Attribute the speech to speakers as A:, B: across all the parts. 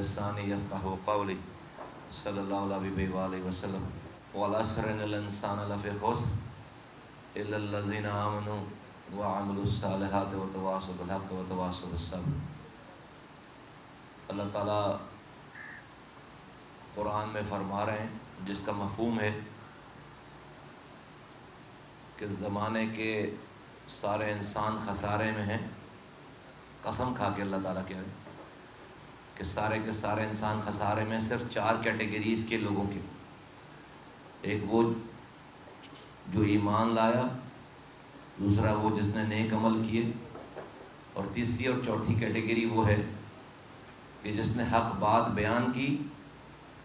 A: بلسانی یفقهوا قولی صلی اللہ علیہ وآلہ وسلم والعصر ان الانسان لفی خسر الا الذین آمنوا وعملوا الصالحات وتواصوا بالحق وتواصوا بالصبر۔ اللہ تعالیٰ قرآن میں فرما رہے ہیں جس کا مفہوم ہے کہ زمانے کے سارے انسان خسارے میں ہیں۔ قسم کھا کے اللہ تعالیٰ کہہ رہے ہیں کہ سارے کے سارے انسان خسارے میں، صرف 4 کیٹیگریز کے لوگوں کے۔ ایک وہ جو ایمان لایا، دوسرا وہ جس نے نیک عمل کیے، اور تیسری اور چوتھی کیٹیگری وہ ہے کہ جس نے حق بات بیان کی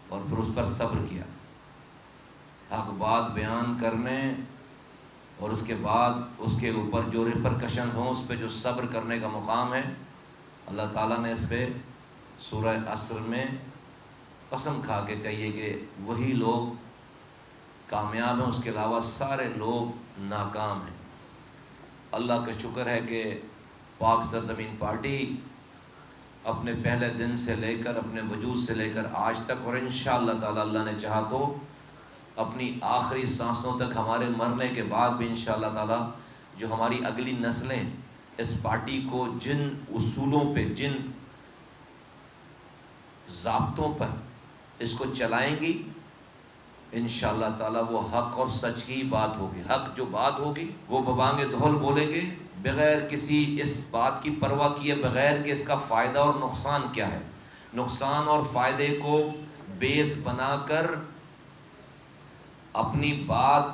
A: اور پھر اس پر صبر کیا۔ حق بات بیان کرنے اور اس کے بعد اس کے اوپر جو ریپرکشنز ہوں اس پہ جو صبر کرنے کا مقام ہے، اللہ تعالیٰ نے اس پہ سورہ عصر میں قسم کھا کے کہیے کہ وہی لوگ کامیاب ہیں، اس کے علاوہ سارے لوگ ناکام ہیں۔ اللہ کا شکر ہے کہ پاک سرزمین پارٹی اپنے پہلے دن سے لے کر، اپنے وجود سے لے کر آج تک، اور انشاءاللہ تعالی اللہ نے چاہا تو اپنی آخری سانسوں تک، ہمارے مرنے کے بعد بھی انشاءاللہ تعالی جو ہماری اگلی نسلیں اس پارٹی کو جن اصولوں پہ، جن ضابطوں پر اس کو چلائیں گی، انشاءاللہ تعالی وہ حق اور سچ کی بات ہوگی۔ حق جو بات ہوگی وہ ببانگ دھول بولیں گے، بغیر کسی اس بات کی پرواہ کیے بغیر کہ اس کا فائدہ اور نقصان کیا ہے۔ نقصان اور فائدے کو بیس بنا کر اپنی بات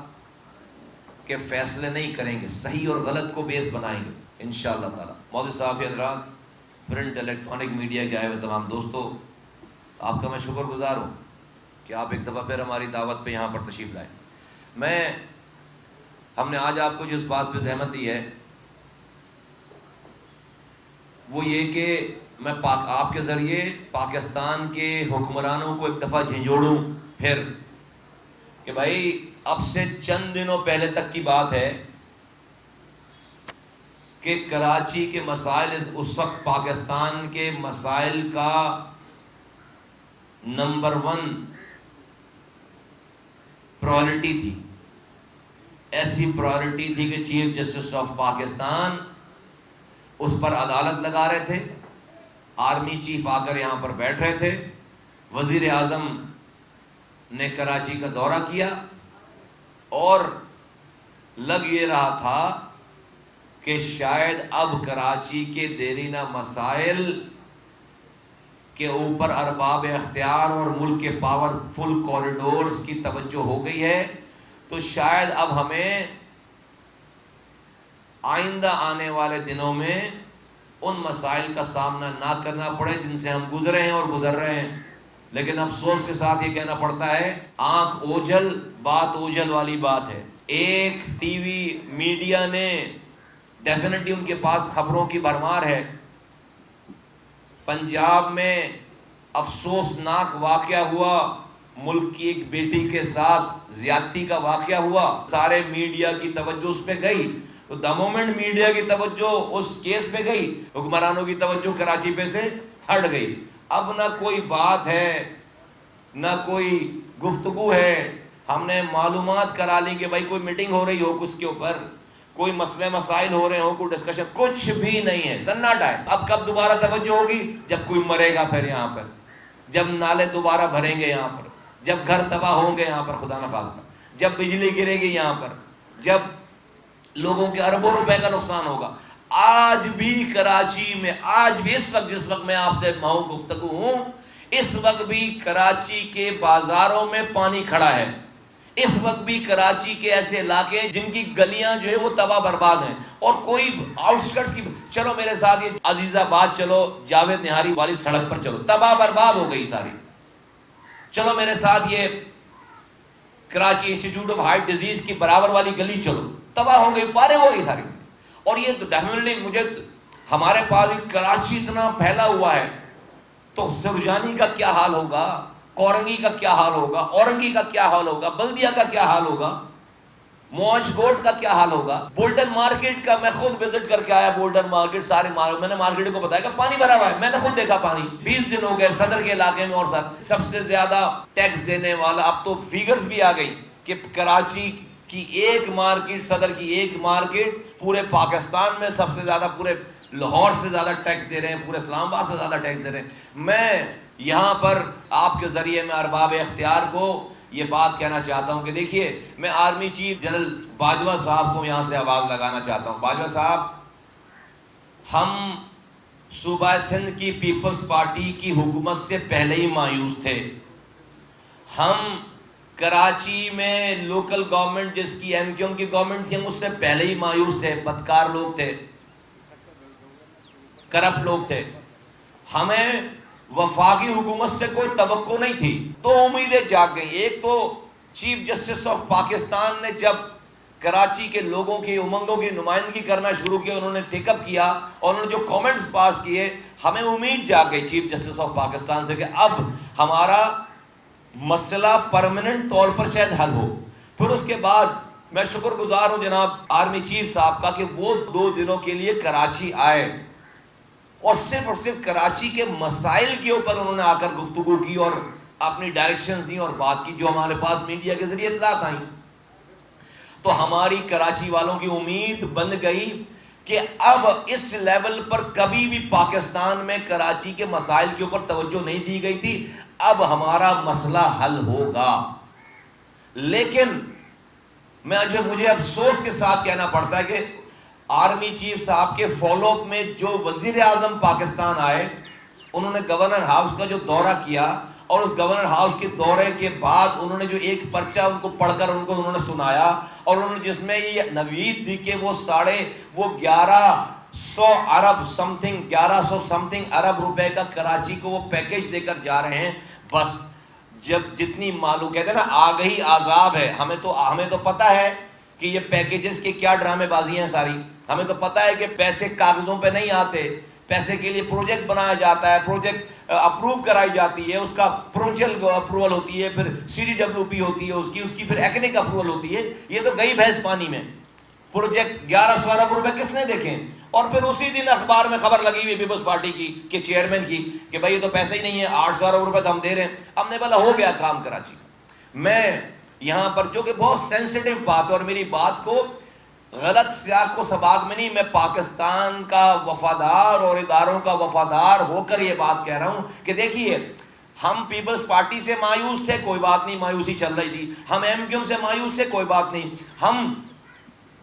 A: کے فیصلے نہیں کریں گے، صحیح اور غلط کو بیس بنائیں گے انشاءاللہ تعالی۔ معزز صحافی حضرات، پرنٹ الیکٹرانک میڈیا کے آئے ہوئے تمام دوستو، آپ کا میں شکر گزار ہوں کہ آپ ایک دفعہ پھر ہماری دعوت پہ یہاں پر تشریف لائے۔ ہم نے آج آپ کو جس بات پہ زحمت دی ہے وہ یہ کہ میں آپ کے ذریعے پاکستان کے حکمرانوں کو ایک دفعہ جھنجھوڑوں پھر کہ بھائی اب سے چند دنوں پہلے تک کی بات ہے کہ کراچی کے مسائل اس وقت پاکستان کے مسائل کا نمبر 1 پرائورٹی تھی۔ ایسی پرائورٹی تھی کہ چیف جسٹس آف پاکستان اس پر عدالت لگا رہے تھے، آرمی چیف آ کر یہاں پر بیٹھ رہے تھے، وزیر اعظم نے کراچی کا دورہ کیا، اور لگ یہ رہا تھا کہ شاید اب کراچی کے دیرینہ مسائل کے اوپر ارباب اختیار اور ملک کے پاورفل کوریڈورز کی توجہ ہو گئی ہے، تو شاید اب ہمیں آئندہ آنے والے دنوں میں ان مسائل کا سامنا نہ کرنا پڑے جن سے ہم گزرے ہیں اور گزر رہے ہیں۔ لیکن افسوس کے ساتھ یہ کہنا پڑتا ہے، آنکھ اوجھل بات اوجھل والی بات ہے۔ ایک ٹی وی میڈیا نے ڈیفینیٹلی ان کے پاس خبروں کی بھرمار ہے، پنجاب میں افسوسناک واقعہ ہوا، ملک کی ایک بیٹی کے ساتھ زیادتی کا واقعہ ہوا، سارے میڈیا کی توجہ اس پہ گئی، تو دا مومنٹ میڈیا کی توجہ اس کیس پہ گئی، حکمرانوں کی توجہ کراچی پہ سے ہٹ گئی۔ اب نہ کوئی بات ہے، نہ کوئی گفتگو ہے۔ ہم نے معلومات کرا لی کہ بھائی کوئی میٹنگ ہو رہی ہو، کس کے اوپر کوئی مسئلے مسائل ہو رہے ہوں، کوئی ڈسکشن، کچھ بھی نہیں ہے، سناٹا ہے۔ اب کب دوبارہ توجہ ہوگی؟ جب کوئی مرے گا پھر یہاں پر، جب نالے دوبارہ بھریں گے یہاں پر، جب گھر تباہ ہوں گے یہاں پر خدا نخواستہ، جب بجلی گرے گی یہاں پر، جب لوگوں کے اربوں روپے کا نقصان ہوگا۔ آج بھی کراچی میں، آج بھی اس وقت جس وقت میں آپ سے گفتگو ہوں، اس وقت بھی کراچی کے بازاروں میں پانی کھڑا ہے۔ اس وقت بھی کراچی کے ایسے علاقے ہیں جن کی گلیاں جو ہے وہ تباہ برباد ہیں، اور کوئی آؤٹسکرٹس کی، چلو میرے ساتھ یہ عزیز آباد چلو، جاوید نہاری والی سڑک پر چلو، تباہ برباد ہو گئی ساری۔ چلو میرے ساتھ یہ Karachi institute of heart disease کی برابر والی گلی چلو، تباہ ہو گئی، فارغ ہو گئی ساری۔ اور یہ تو ڈیفینیٹلی مجھے ہمارے پاس کراچی اتنا پھیلا ہوا ہے، تو سرجانی کا کیا حال ہوگا، کورنگی کا کیا حال ہوگا، اورنگی کا کیا حال ہوگا، بلدیہ کا کیا حال ہوگا۔ موج گوٹ کا کیا حال ہوگا؟ بولٹن مارکیٹ کا میں خود وزٹ کر کے آیا، بولٹن مارکیٹ سارے میں نے مارکیٹ کو بتایا کہ پانی بھرا ہوا ہے، میں نے خود دیکھا پانی، 20 دن ہو گئے صدر کے علاقے میں، اور سب سے زیادہ ٹیکس دینے والا، اب تو فیگرز بھی آ گئی کہ کراچی کی ایک مارکیٹ، صدر کی ایک مارکیٹ پورے پاکستان میں سب سے زیادہ، پورے لاہور سے زیادہ ٹیکس دے رہے ہیں، پورے اسلام آباد سے زیادہ ٹیکس دے رہے ہیں۔ میں یہاں پر آپ کے ذریعے میں ارباب اختیار کو یہ بات کہنا چاہتا ہوں کہ دیکھیے، میں آرمی چیف جنرل باجوہ صاحب کو یہاں سے آواز لگانا چاہتا ہوں۔ باجوہ صاحب، ہم صوبہ سندھ کی پیپلز پارٹی کی حکومت سے پہلے ہی مایوس تھے۔ ہم کراچی میں لوکل گورنمنٹ جس کی ایم کیو ایم کی گورنمنٹ تھی، ہم اس سے پہلے ہی مایوس تھے، بدکار لوگ تھے، کرپٹ لوگ تھے، ہمیں وفاقی حکومت سے کوئی توقع نہیں تھی۔ دو امیدیں جاگ گئیں، ایک تو چیف جسٹس آف پاکستان نے جب کراچی کے لوگوں کی امنگوں کی نمائندگی کرنا شروع کیا، انہوں نے ٹیک اپ کیا اور انہوں نے جو کامنٹس پاس کیے، ہمیں امید جاگ گئی چیف جسٹس آف پاکستان سے کہ اب ہمارا مسئلہ پرماننٹ طور پر شاید حل ہو۔ پھر اس کے بعد میں شکر گزار ہوں جناب آرمی چیف صاحب کا کہ وہ 2 دنوں کے لیے کراچی آئے اور صرف کراچی کے مسائل کے اوپر انہوں نے آ کر گفتگو کی اور اپنی ڈائریکشن دی اور بات کی، جو ہمارے پاس میڈیا کے ذریعے اطلاعات آئیں۔ تو ہماری کراچی والوں کی امید بن گئی کہ اب اس لیول پر کبھی بھی پاکستان میں کراچی کے مسائل کے اوپر توجہ نہیں دی گئی تھی، اب ہمارا مسئلہ حل ہوگا۔ لیکن مجھے افسوس کے ساتھ کہنا پڑتا ہے کہ آرمی چیف صاحب کے فالو اپ میں جو وزیر اعظم پاکستان آئے، انہوں نے گورنر ہاؤس کا جو دورہ کیا اور اس گورنر ہاؤس کے دورے کے بعد انہوں نے جو ایک پرچہ ان کو پڑھ کر انہوں نے سنایا اور انہوں نے جس میں یہ نوید دی کہ وہ 1100 ارب سمتھنگ ارب روپے کا کراچی کو وہ پیکیج دے کر جا رہے ہیں۔ بس جب جتنی معلوم کہتے ہیں نا آگہی عذاب ہے، ہمیں تو پتہ ہے کہ یہ پیکیجز کے کیا ڈرامے بازی ہیں ساری، ہمیں تو پتہ ہے کہ پیسے کاغذوں پہ نہیں آتے، پیسے کے لیے پروجیکٹ بنایا جاتا ہے، پروجیکٹ اپروو کرائی جاتی ہے، اس کا پروونشل اپروول ہوتی ہے، پھر CDWP ہوتی ہے اس کی پھر ایکنک اپروول ہوتی ہے۔ یہ تو گئی بھینس پانی میں۔ پروجیکٹ 1100 ارب روپے کس نے دیکھیں؟ اور پھر اسی دن اخبار میں خبر لگی ہوئی پیپلز پارٹی کی کہ چیئرمین کی کہ بھائی یہ تو پیسے ہی نہیں ہے، 800 ارب روپے تو ہم دے رہے ہیں۔ ہم نے بولا ہو گیا کام کراچی کا۔ میں یہاں پر جو کہ بہت سینسیٹیو بات ہے اور میری بات کو غلط سیاق و سباق میں نہیں، میں پاکستان کا وفادار اور اداروں کا وفادار ہو کر یہ بات کہہ رہا ہوں کہ دیکھیے، ہم پیپلز پارٹی سے مایوس تھے، کوئی بات نہیں، مایوسی چل رہی تھی، ہم MQM سے مایوس تھے، کوئی بات نہیں، ہم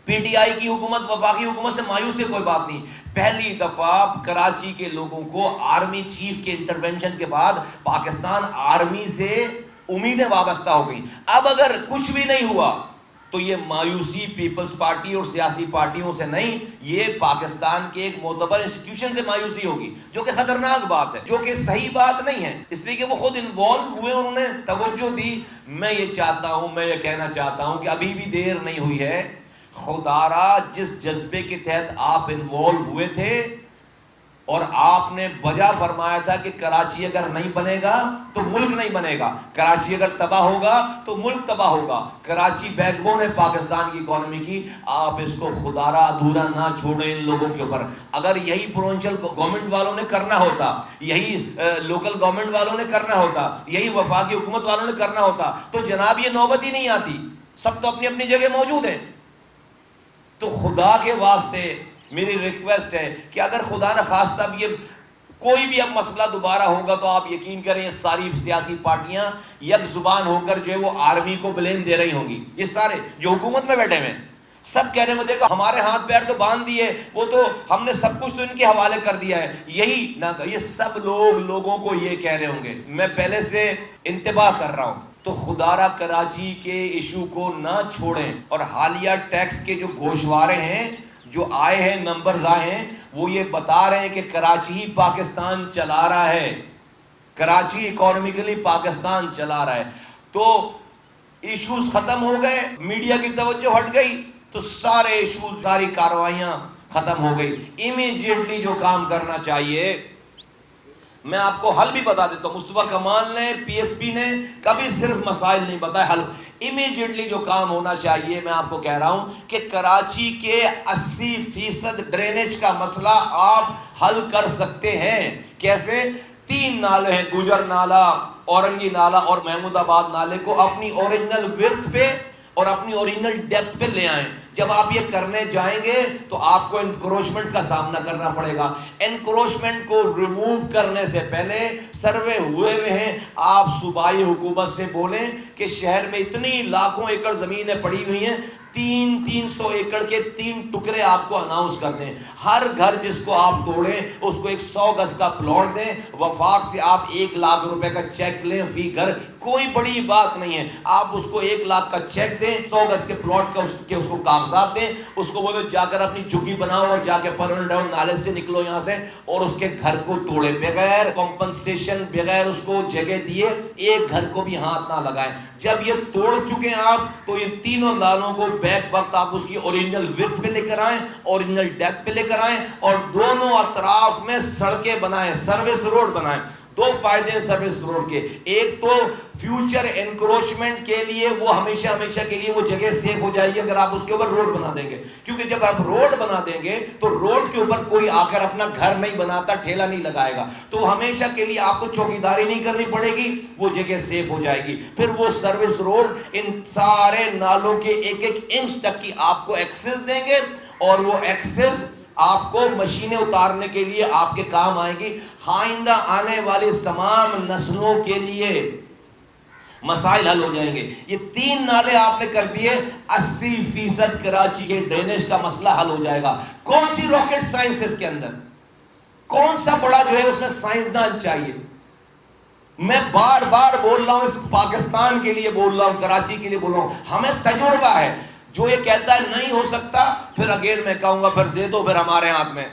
A: PTI کی حکومت وفاقی حکومت سے مایوس تھے، کوئی بات نہیں۔ پہلی دفعہ کراچی کے لوگوں کو آرمی چیف کے انٹرونشن کے بعد پاکستان آرمی سے امیدیں وابستہ ہو گئیں۔ اب اگر کچھ بھی نہیں ہوا تو یہ مایوسی پیپلز پارٹی اور سیاسی پارٹیوں سے نہیں، یہ پاکستان کے ایک معتبر انسٹیٹیوشن سے مایوسی ہوگی، جو کہ خطرناک بات ہے، جو کہ صحیح بات نہیں ہے، اس لیے کہ وہ خود انوالو ہوئے، انہوں نے توجہ دی۔ میں یہ کہنا چاہتا ہوں کہ ابھی بھی دیر نہیں ہوئی ہے، خدا را جس جذبے کے تحت آپ انوالو ہوئے تھے اور آپ نے بجا فرمایا تھا کہ کراچی اگر نہیں بنے گا تو ملک نہیں بنے گا، کراچی اگر تباہ ہوگا تو ملک تباہ ہوگا، کراچی بیک بون ہے پاکستان کی اکانومی کی، آپ اس کو خدا را ادھورا نہ چھوڑیں ان لوگوں کے اوپر۔ اگر یہی پروونشل گورنمنٹ والوں نے کرنا ہوتا، یہی لوکل گورنمنٹ والوں نے کرنا ہوتا، یہی وفاقی حکومت والوں نے کرنا ہوتا تو جناب یہ نوبت ہی نہیں آتی، سب تو اپنی اپنی جگہ موجود ہیں۔ تو خدا کے واسطے میری ریکویسٹ ہے کہ اگر خدا نہ خواستہ اب یہ کوئی بھی اب مسئلہ دوبارہ ہوگا تو آپ یقین کریں یہ ساری سیاسی پارٹیاں یک زبان ہو کر جو ہے وہ آرمی کو بلیم دے رہی ہوں گی۔ یہ سارے جو حکومت میں بیٹھے ہیں سب کہہ رہے ہیں دیکھو ہمارے ہاتھ پیر تو باندھ دیے، وہ تو ہم نے سب کچھ تو ان کے حوالے کر دیا ہے، یہی نہ یہ سب لوگوں کو یہ کہہ رہے ہوں گے۔ میں پہلے سے انتباہ کر رہا ہوں، تو خدا را کراچی کے ایشو کو نہ چھوڑیں، اور حالیہ ٹیکس کے جو گوشوارے ہیں جو آئے ہیں، نمبرز آئے ہیں، وہ یہ بتا رہے ہیں کہ کراچی ہی پاکستان چلا رہا ہے، کراچی اکانومیکلی پاکستان چلا رہا ہے۔ تو ایشوز ختم ہو گئے، میڈیا کی توجہ ہٹ گئی تو سارے ایشوز، ساری کارروائیاں ختم ہو گئی۔ امیجیٹلی جو کام کرنا چاہیے میں آپ کو حل بھی بتا دیتا ہوں. مصطفیٰ کمال نے پی ایس پی نے کبھی صرف مسائل نہیں بتائے، حل امیجیٹلی جو کام ہونا چاہیے. میں آپ کو کہہ رہا ہوں کہ کراچی کے 80% ڈرینیج کا مسئلہ آپ حل کر سکتے ہیں. کیسے؟ 3 نالے ہیں، گجر نالا، اورنگی نالا اور محمود آباد نالے کو اپنی اوریجنل وڈتھ پہ اور اپنی اوریجنل ڈیپتھ پہ لے آئیں. جب آپ یہ کرنے جائیں گے تو آپ کو انکروچمنٹ کا سامنا کرنا پڑے گا. انکروچمنٹ کو ریموو کرنے سے پہلے سروے ہوئے ہیں. آپ صوبائی حکومت سے بولیں کہ شہر میں اتنی لاکھوں ایکڑ زمینیں پڑی ہوئی ہیں، 300 ایکڑ کے 3 ٹکڑے آپ کو اناؤنس کر دیں. ہر گھر جس کو آپ توڑیں اس کو 100 گز کا پلاٹ دیں. وفاق سے آپ 1 لاکھ روپے کا چیک لیں فی گھر، کوئی بڑی بات نہیں ہے. آپ اس کو 1 لاکھ کا چیک دیں، 100 گز کے پلاٹ کا اس کو کاغذات دیں. اس کو بولے جا کر اپنی جھگی بناؤ اور جا کے پرمنٹ ڈاؤن نالے سے نکلو یہاں سے، اور اس کے گھر کو توڑے بغیر کمپنسیشن، بغیر اس کو جگہ دیے ایک گھر کو بھی ہاتھ نہ لگائیں. جب یہ توڑ چکے ہیں آپ تو یہ تینوں نالوں کو بیک وقت آپ اس کی اوریجنل وڈتھ پہ لے کر آئیں، اوریجنل ڈیپتھ پہ لے کر آئیں، اور دونوں اطراف میں سڑکیں بنائیں، سروس روڈ بنائیں. 2 فائدے ہیں سروس روڈ کے. ایک تو فیوچر انکروچمنٹ کے لیے وہ ہمیشہ کے لیے وہ جگہ سیف ہو جائے گی اگر آپ اس کے اوپر روڈ بنا دیں گے. کیونکہ جب آپ روڈ بنا دیں گے تو روڈ کے اوپر کوئی آ کر اپنا گھر نہیں بناتا، ٹھیلا نہیں لگائے گا. تو ہمیشہ کے لیے آپ کو چوکیداری نہیں کرنی پڑے گی، وہ جگہ سیف ہو جائے گی. پھر وہ سروس روڈ ان سارے نالوں کے 1 انچ تک کی آپ کو ایکسس دیں گے، اور وہ ایکسس آپ کو مشینیں اتارنے کے لیے آپ کے کام آئیں گی. آئندہ آنے والی تمام نسلوں کے لیے مسائل حل ہو جائیں گے. یہ 3 نالے آپ نے کر دیے، 80% کراچی کے ڈرینیج کا مسئلہ حل ہو جائے گا. کون سی راکٹ سائنس ہے اس کے اندر؟ کون سا بڑا جو ہے اس میں سائنسدان چاہیے؟ میں بار بار بول رہا ہوں، اس پاکستان کے لیے بول رہا ہوں، کراچی کے لیے بول رہا ہوں. ہمیں تجربہ ہے. جو یہ کہتا ہے نہیں ہو سکتا، پھر اگین میں کہوں گا پھر دے دو، پھر ہمارے ہاتھ میں،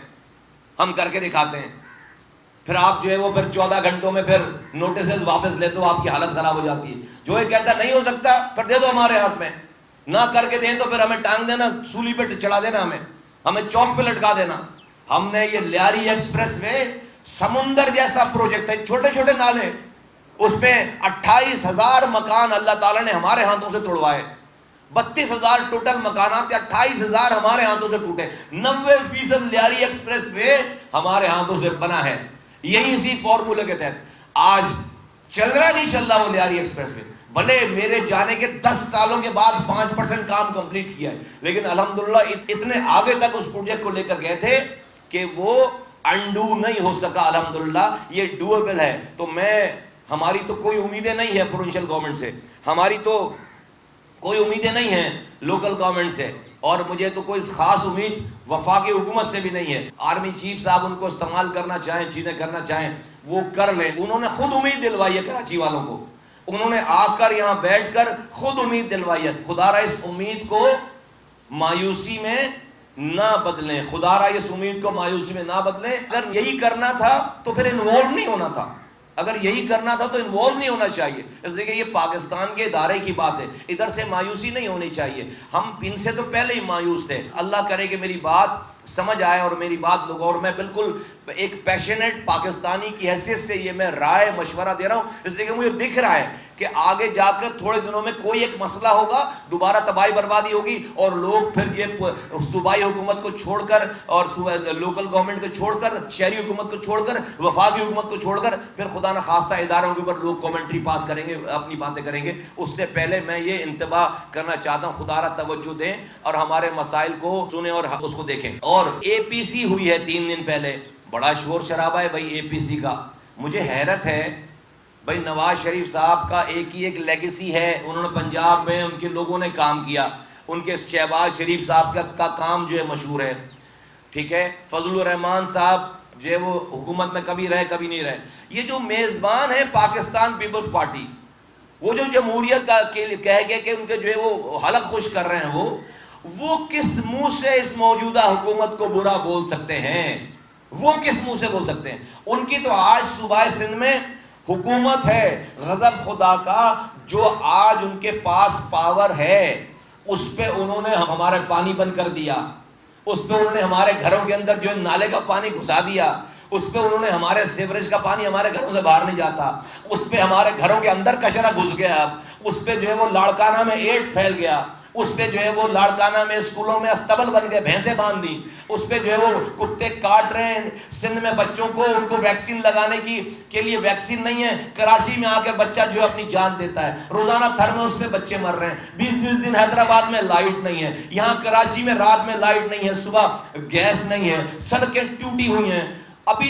A: ہم کر کے دکھاتے ہیں. پھر آپ جو ہے وہ پھر 14 گھنٹوں میں پھر نوٹسز واپس لیتے ہو، آپ کی حالت خراب ہو جاتی ہے. جو یہ کہتا ہے نہیں ہو سکتا، پھر دے دو ہمارے ہاتھ میں. نہ کر کے دیں تو پھر ہمیں ٹانگ دینا، سولی پہ چڑھا دینا، ہمیں چوک پہ لٹکا دینا. ہم نے یہ لیاری ایکسپریس وے سمندر جیسا پروجیکٹ ہے، چھوٹے چھوٹے نالے، اس میں 28,000 مکان اللہ تعالیٰ نے ہمارے ہاتھوں سے توڑوائے. 32,000 ٹوٹل مکانات، 28,000 ہمارے ہاتھوں سے ٹوٹے. 90% لیاری ایکسپریس وے ہمارے ہاتھوں سے بنا ہے. یہی اسی فارمولے کے تحت آج چل رہا نہیں چل رہا وہ لیاری ایکسپریس وے. بھلے میرے جانے کے 10 سالوں کے بعد 5% کام کمپلیٹ کیا ہے، لیکن الحمدللہ اتنے آگے تک اس پروجیکٹ کو لے کر گئے تھے کہ وہ انڈو نہیں ہو سکا. الحمدللہ یہ ڈویبل ہے. تو ہماری تو کوئی امیدیں نہیں ہے پروونشل گورنمنٹ سے، ہماری تو کوئی امیدیں نہیں ہیں لوکل گورنمنٹ سے، اور مجھے تو کوئی خاص امید وفاقی حکومت سے بھی نہیں ہے. آرمی چیف صاحب ان کو استعمال کرنا چاہیں، چیزیں کرنا چاہیں وہ کر لیں. انہوں نے خود امید دلوائی ہے کراچی والوں کو، انہوں نے آ کر یہاں بیٹھ کر خود امید دلوائی ہے. خدا را اس امید کو مایوسی میں نہ بدلیں، خدا را اس امید کو مایوسی میں نہ بدلیں. اگر یہی کرنا تھا تو پھر انوالو نہیں ہونا تھا، اگر یہی کرنا تھا تو انوالو نہیں ہونا چاہیے. اس لیے کہ یہ پاکستان کے ادارے کی بات ہے، ادھر سے مایوسی نہیں ہونی چاہیے. ہم ان سے تو پہلے ہی مایوس تھے. اللہ کرے کہ میری بات سمجھ آئے اور میری بات لوگوں، اور میں بالکل ایک پیشنیٹ پاکستانی کی حیثیت سے یہ میں رائے مشورہ دے رہا ہوں، اس لیے کہ مجھے دکھ رہا ہے کہ آگے جا کر تھوڑے دنوں میں کوئی ایک مسئلہ ہوگا، دوبارہ تباہی بربادی ہوگی، اور لوگ پھر یہ صوبائی حکومت کو چھوڑ کر اور لوکل گورنمنٹ کو چھوڑ کر، شہری حکومت کو چھوڑ کر، وفاقی حکومت کو چھوڑ کر پھر خدا نخواستہ اداروں کے اوپر لوگ کامنٹری پاس کریں گے، اپنی باتیں کریں گے. اس سے پہلے میں یہ انتباہ کرنا چاہتا ہوں، خدا را توجہ دیں اور ہمارے مسائل کو سنیں اور اس کو دیکھیں. اور اے پی سی ہوئی ہے 3 دن پہلے، بڑا شور شرابہ ہے بھائی اے پی سی کا. مجھے حیرت ہے بھائی، نواز شریف صاحب کا ایک لیگیسی ہے، انہوں نے پنجاب میں ان کے لوگوں نے کام کیا، ان کے شہباز شریف صاحب کا کام جو ہے مشہور ہے، ٹھیک ہے. فضل الرحمان صاحب جو ہے وہ حکومت میں کبھی رہے کبھی نہیں رہے. یہ جو میزبان ہے پاکستان پیپلز پارٹی، وہ جو جمہوریت کا کہہ کہ ان کے جو ہے وہ حلق خوش کر رہے ہیں، وہ کس منہ سے اس موجودہ حکومت کو برا بول سکتے ہیں؟ وہ کس منہ سے بول سکتے ہیں؟ ان کی تو آج صوبہ سندھ میں حکومت ہے غضب خدا کا، جو آج ان کے پاس پاور ہے اس پہ انہوں نے ہمارے پانی بند کر دیا، اس پہ انہوں نے ہمارے گھروں کے اندر جو نالے کا پانی گھسا دیا، اس پہ انہوں نے ہمارے سیوریج کا پانی ہمارے گھروں سے باہر نہیں جاتا، اس پہ ہمارے گھروں کے اندر کچرا گھس گیا، اس پہ جو ہے وہ لاڑکانہ میں ایڈز پھیل گیا، اس پہ جو ہے وہ لاڑکانہ میں اسکولوں میں استبل بن گئے، بھینسیں باندھ دی، اس پہ جو ہے وہ کتے کاٹ رہے ہیں سندھ میں بچوں کو، ان کو ویکسین لگانے کے لیے ویکسین نہیں ہے، کراچی میں آ کے بچہ جو ہے اپنی جان دیتا ہے، روزانہ تھر میں اس پہ بچے مر رہے ہیں، 20 دن حیدرآباد میں لائٹ نہیں ہے، یہاں کراچی میں رات میں لائٹ نہیں ہے، صبح گیس نہیں ہے، سڑکیں ٹوٹی ہوئی ہیں۔ ابھی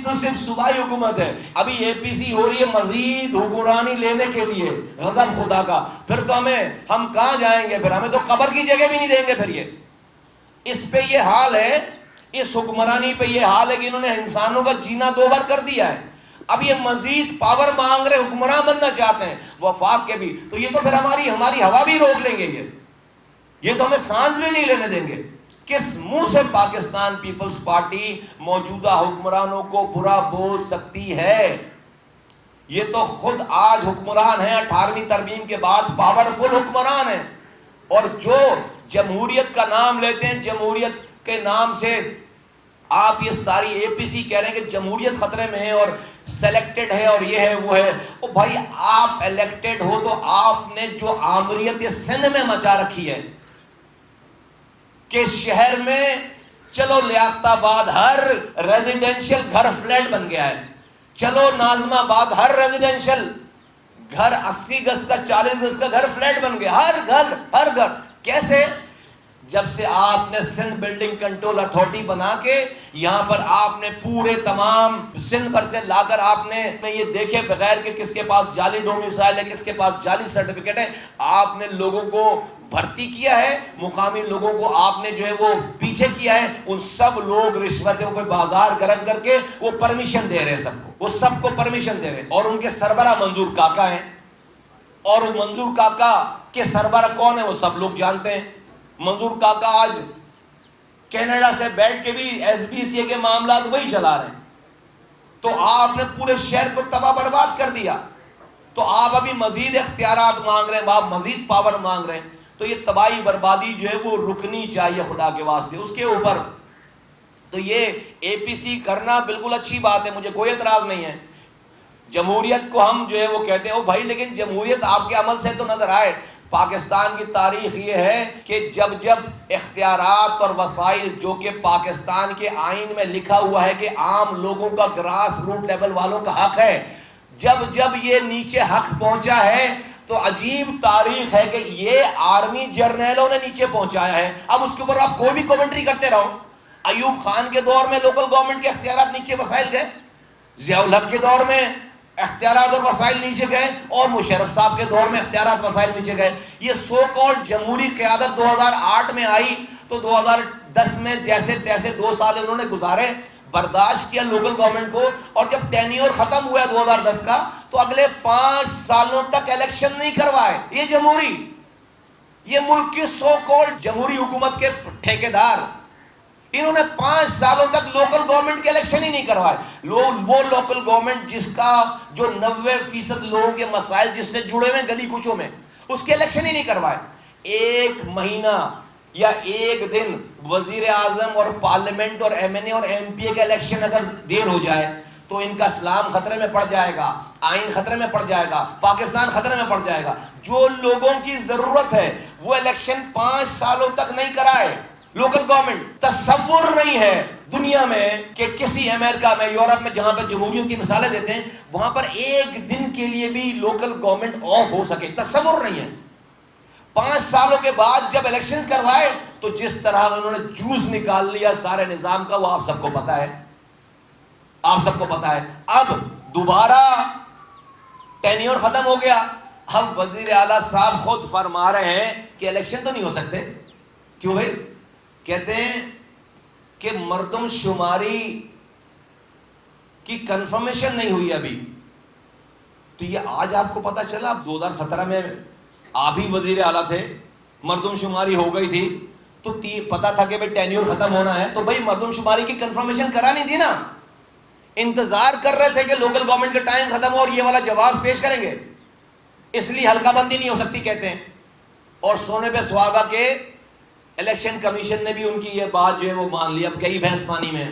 A: تو صرف صوبائی حکومت ہے، ابھی اے پی سی ہو رہی ہے مزید حکمرانی لینے کے لیے، غضب خدا کا۔ پھر تو ہم کہاں جائیں گے؟ پھر ہمیں تو قبر کی جگہ بھی نہیں دیں گے۔ پھر اس پہ یہ حال ہے، اس حکمرانی پہ یہ حال ہے کہ انہوں نے انسانوں کا جینا دو بار کر دیا ہے۔ اب یہ مزید پاور مانگ رہے، حکمراں بننا چاہتے ہیں وفاق کے بھی، تو یہ تو پھر ہماری ہوا بھی روک لیں گے، یہ تو ہمیں سانس بھی نہیں لینے دیں گے۔ کس منہ سے پاکستان پیپلز پارٹی موجودہ حکمرانوں کو برا بول سکتی ہے؟ یہ تو خود آج حکمران ہیں، 18ویں ترمیم کے بعد پاورفل حکمران ہیں، اور جو جمہوریت کا نام لیتے ہیں، جمہوریت کے نام سے آپ یہ ساری اے پی سی کہہ رہے ہیں کہ جمہوریت خطرے میں ہے اور سلیکٹڈ ہے اور یہ ہے وہ ہے۔ او بھائی، آپ الیکٹڈ ہو تو آپ نے جو آمریت سندھ میں مچا رکھی ہے کہ شہر میں چلو لیاقت آباد ہر ریزیڈینشل گھر فلیٹ بن گیا ہے، چلو ناظم آباد ہر ریزیڈینشل گھر 80 گز کا 40 گز کا گھر فلیٹ بن گیا، ہر گھر۔ کیسے؟ جب سے آپ نے سندھ بلڈنگ کنٹرول اتھارٹی بنا کے یہاں پر آپ نے پورے تمام سندھ بھر سے لا کر آپ نے یہ دیکھے بغیر کہ کس کے پاس جعلی ڈومیسائل ہے، کس کے پاس جعلی سرٹیفکیٹ ہے، آپ نے لوگوں کو بھرتی کیا ہے، مقامی لوگوں کو آپ نے جو ہے وہ پیچھے کیا ہے، ان سب لوگ رشوتوں کو بازار گرم کر کے وہ پرمیشن دے رہے ہیں، وہ سب کو پرمیشن دے رہے ہیں، اور ان کے سربراہ منظور کاکا ہیں، اور وہ منظور کاکا کے سربراہ کون ہے وہ سب لوگ جانتے ہیں۔ منظور کاکا آج کینیڈا سے بیٹھ کے بھی ایس بی سی کے معاملات وہی چلا رہے ہیں، تو آپ نے پورے شہر کو تباہ برباد کر دیا، تو آپ ابھی مزید اختیارات مانگ رہے ہیں، آپ مزید پاور مانگ رہے ہیں، تو یہ تباہی بربادی جو ہے وہ رکنی چاہیے خدا کے واسطے اس کے اوپر۔ تو یہ اے پی سی کرنا بالکل اچھی بات ہے، مجھے کوئی اعتراض نہیں ہے۔ جمہوریت کو ہم جو ہے وہ کہتے ہیں او بھائی، لیکن جمہوریت آپ کے عمل سے تو نظر آئے۔ پاکستان کی تاریخ یہ ہے کہ جب اختیارات اور وسائل جو کہ پاکستان کے آئین میں لکھا ہوا ہے کہ عام لوگوں کا گراس روٹ لیول والوں کا حق ہے، جب یہ نیچے حق پہنچا ہے تو عجیب تاریخ ہے کہ یہ آرمی جرنیلوں نے نیچے پہنچایا ہے۔ اب اس کے اوپر آپ کوئی بھی کومنٹری کرتے رہو۔ ایوب خان کے دور میں لوکل گورنمنٹ کے اختیارات نیچے وسائل گئے، ضیاء الحق کے دور میں اختیارات اور وسائل نیچے گئے، اور مشرف صاحب کے دور میں اختیارات وسائل نیچے گئے۔ یہ سو کالڈ جمہوری قیادت 2008 میں آئی تو 2010 میں جیسے تیسے 2 سال انہوں نے گزارے، برداشت کیا لوکل گورنمنٹ کو، اور جب ٹینیور ختم ہوا 2010 کا تو اگلے 5 سالوں تک الیکشن نہیں کروائے۔ یہ جمہوری، یہ ملک کی سو کالڈ جمہوری حکومت کے ٹھیکیدار، انہوں نے 5 سالوں تک لوکل گورنمنٹ کے الیکشن ہی نہیں کروائے۔ وہ لوکل گورنمنٹ جس کا جو 90% لوگوں کے مسائل جس سے جڑے ہوئے گلی کوچوں میں، اس کے الیکشن ہی نہیں کروائے۔ 1 مہینہ یا 1 دن وزیر اعظم اور پارلیمنٹ اور ایم این اے اور ایم پی اے کے الیکشن اگر دیر ہو جائے تو ان کا اسلام خطرے میں پڑ جائے گا، آئین خطرے میں پڑ جائے گا، پاکستان خطرے میں پڑ جائے گا۔ جو لوگوں کی ضرورت ہے وہ الیکشن 5 سالوں تک نہیں کرائے لوکل گورنمنٹ۔ تصور نہیں ہے دنیا میں کہ کسی امریکہ میں، یورپ میں، جہاں پر جمہوریوں کی مثالیں دیتے ہیں، وہاں پر 1 دن کے لیے بھی لوکل گورنمنٹ آف ہو سکے، تصور نہیں ہے۔ 5 سالوں کے بعد جب الیکشن کروائے تو جس طرح انہوں نے جوس نکال لیا سارے نظام کا، وہ آپ سب کو پتا ہے، آپ سب کو پتا ہے۔ اب دوبارہ ٹینیور ختم ہو گیا، اب وزیر اعلیٰ صاحب خود فرما رہے ہیں کہ الیکشن تو نہیں ہو سکتے۔ کیوں بھائی؟ کہتے ہیں کہ مردم شماری کی کنفرمیشن نہیں ہوئی ابھی۔ تو یہ آج آپ کو پتا چلا؟ 2017 میں آپ ہی وزیر اعلیٰ تھے، مردم شماری ہو گئی تھی تو پتا تھا کہ بھائی ٹینیور ختم ہونا ہے، تو بھائی مردم شماری کی کنفرمیشن کرانی تھی نا۔ انتظار کر رہے تھے کہ لوکل گورنمنٹ کا ٹائم ختم ہو اور یہ والا جواب پیش کریں گے، اس لیے حلقہ بندی نہیں ہو سکتی کہتے ہیں۔ اور سونے پہ سہاگا کے الیکشن کمیشن نے بھی ان کی یہ بات جو ہے وہ مان لی، اب گئی بھینس پانی میں۔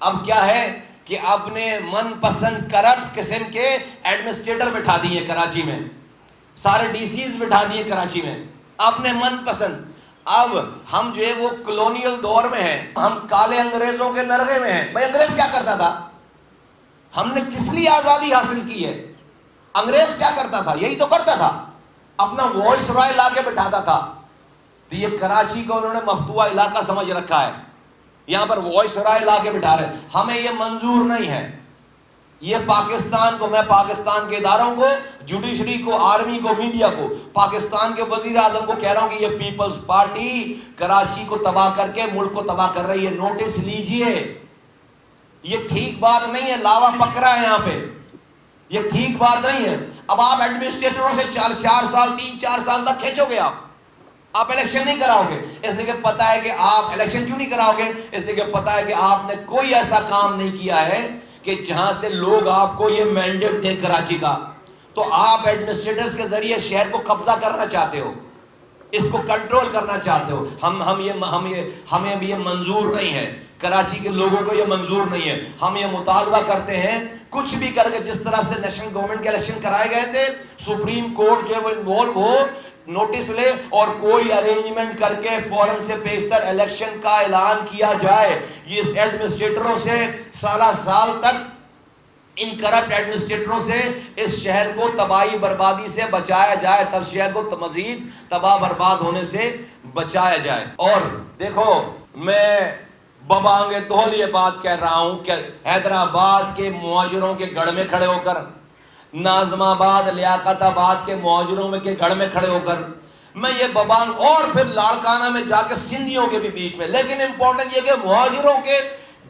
A: اب کیا ہے کہ اپنے من پسند کرپٹ قسم کے ایڈمنسٹریٹر بٹھا دیے کراچی میں، سارے ڈی سیز بٹھا دیے کراچی میں اپنے من پسند. اب ہم جو ہے وہ کلونیل دور میں ہیں، ہم کالے انگریزوں کے نرغے میں ہیں. بھائی انگریز کیا کرتا تھا؟ ہم نے کس لیے آزادی حاصل کی ہے؟ انگریز کیا کرتا تھا؟ یہی تو کرتا تھا، اپنا وائس رائے لا کے بٹھاتا تھا. تو یہ کراچی کو انہوں نے مفتوحہ علاقہ سمجھ رکھا ہے، یہاں پر وائس رائے لا کے بٹھا رہے ہیں. ہمیں یہ منظور نہیں ہے. یہ پاکستان کو، میں پاکستان کے اداروں کو، جوڈیشری کو، آرمی کو، میڈیا کو، پاکستان کے وزیر اعظم کو کہہ رہا ہوں کہ یہ پیپلز پارٹی کراچی کو تباہ کر کے ملک کو تباہ کر رہی ہے. نوٹس لیجئے، یہ ٹھیک بات نہیں ہے. لاوا پکڑا ہے یہاں پہ، یہ ٹھیک بات نہیں ہے. اب آپ ایڈمنسٹریٹروں سے 4 سال 3-4 سال تک کھینچو گے، آپ الیکشن نہیں کراؤ گے. اس لیے کہ پتا ہے کہ آپ الیکشن کیوں نہیں کراؤ گے؟ اس لیے کہ پتا ہے کہ آپ نے کوئی ایسا کام نہیں کیا ہے کہ جہاں سے لوگ آپ کو یہ مینڈیٹ دیں کراچی کا. تو آپ ایڈمنسٹریٹرز کے ذریعے شہر کو قبضہ کرنا چاہتے ہو، اس کو کنٹرول کرنا چاہتے ہو. ہمیں یہ منظور نہیں ہے، کراچی کے لوگوں کو یہ منظور نہیں ہے. ہم یہ مطالبہ کرتے ہیں کچھ بھی کر کے، جس طرح سے نیشنل گورنمنٹ کے الیکشن کرائے گئے تھے، سپریم کورٹ جو ہے وہ انوالو ہو، نوٹس لے اور کوئی ارینجمنٹ کر کے فوراً سے پیشتر الیکشن کا اعلان کیا جائے. یہ اس ایڈمنسٹریٹروں سے سال تک، ان کرپٹ ایڈمنسٹریٹروں سے اس شہر کو تباہی بربادی سے بچایا جائے، تب شہر کو مزید تباہ برباد ہونے سے بچایا جائے. اور دیکھو، میں ببانگے دول یہ بات کہہ رہا ہوں کہ حیدرآباد کے مہاجروں کے گڑھ میں کھڑے ہو کر، ناظم آباد، لیاقت آباد کے مہاجروں کے گڑھ میں کھڑے ہو کر میں یہ ببانگ، اور پھر لاڑکانہ میں جا کے سندھیوں کے بھی بیچ میں، لیکن امپورٹنٹ یہ کہ مہاجروں کے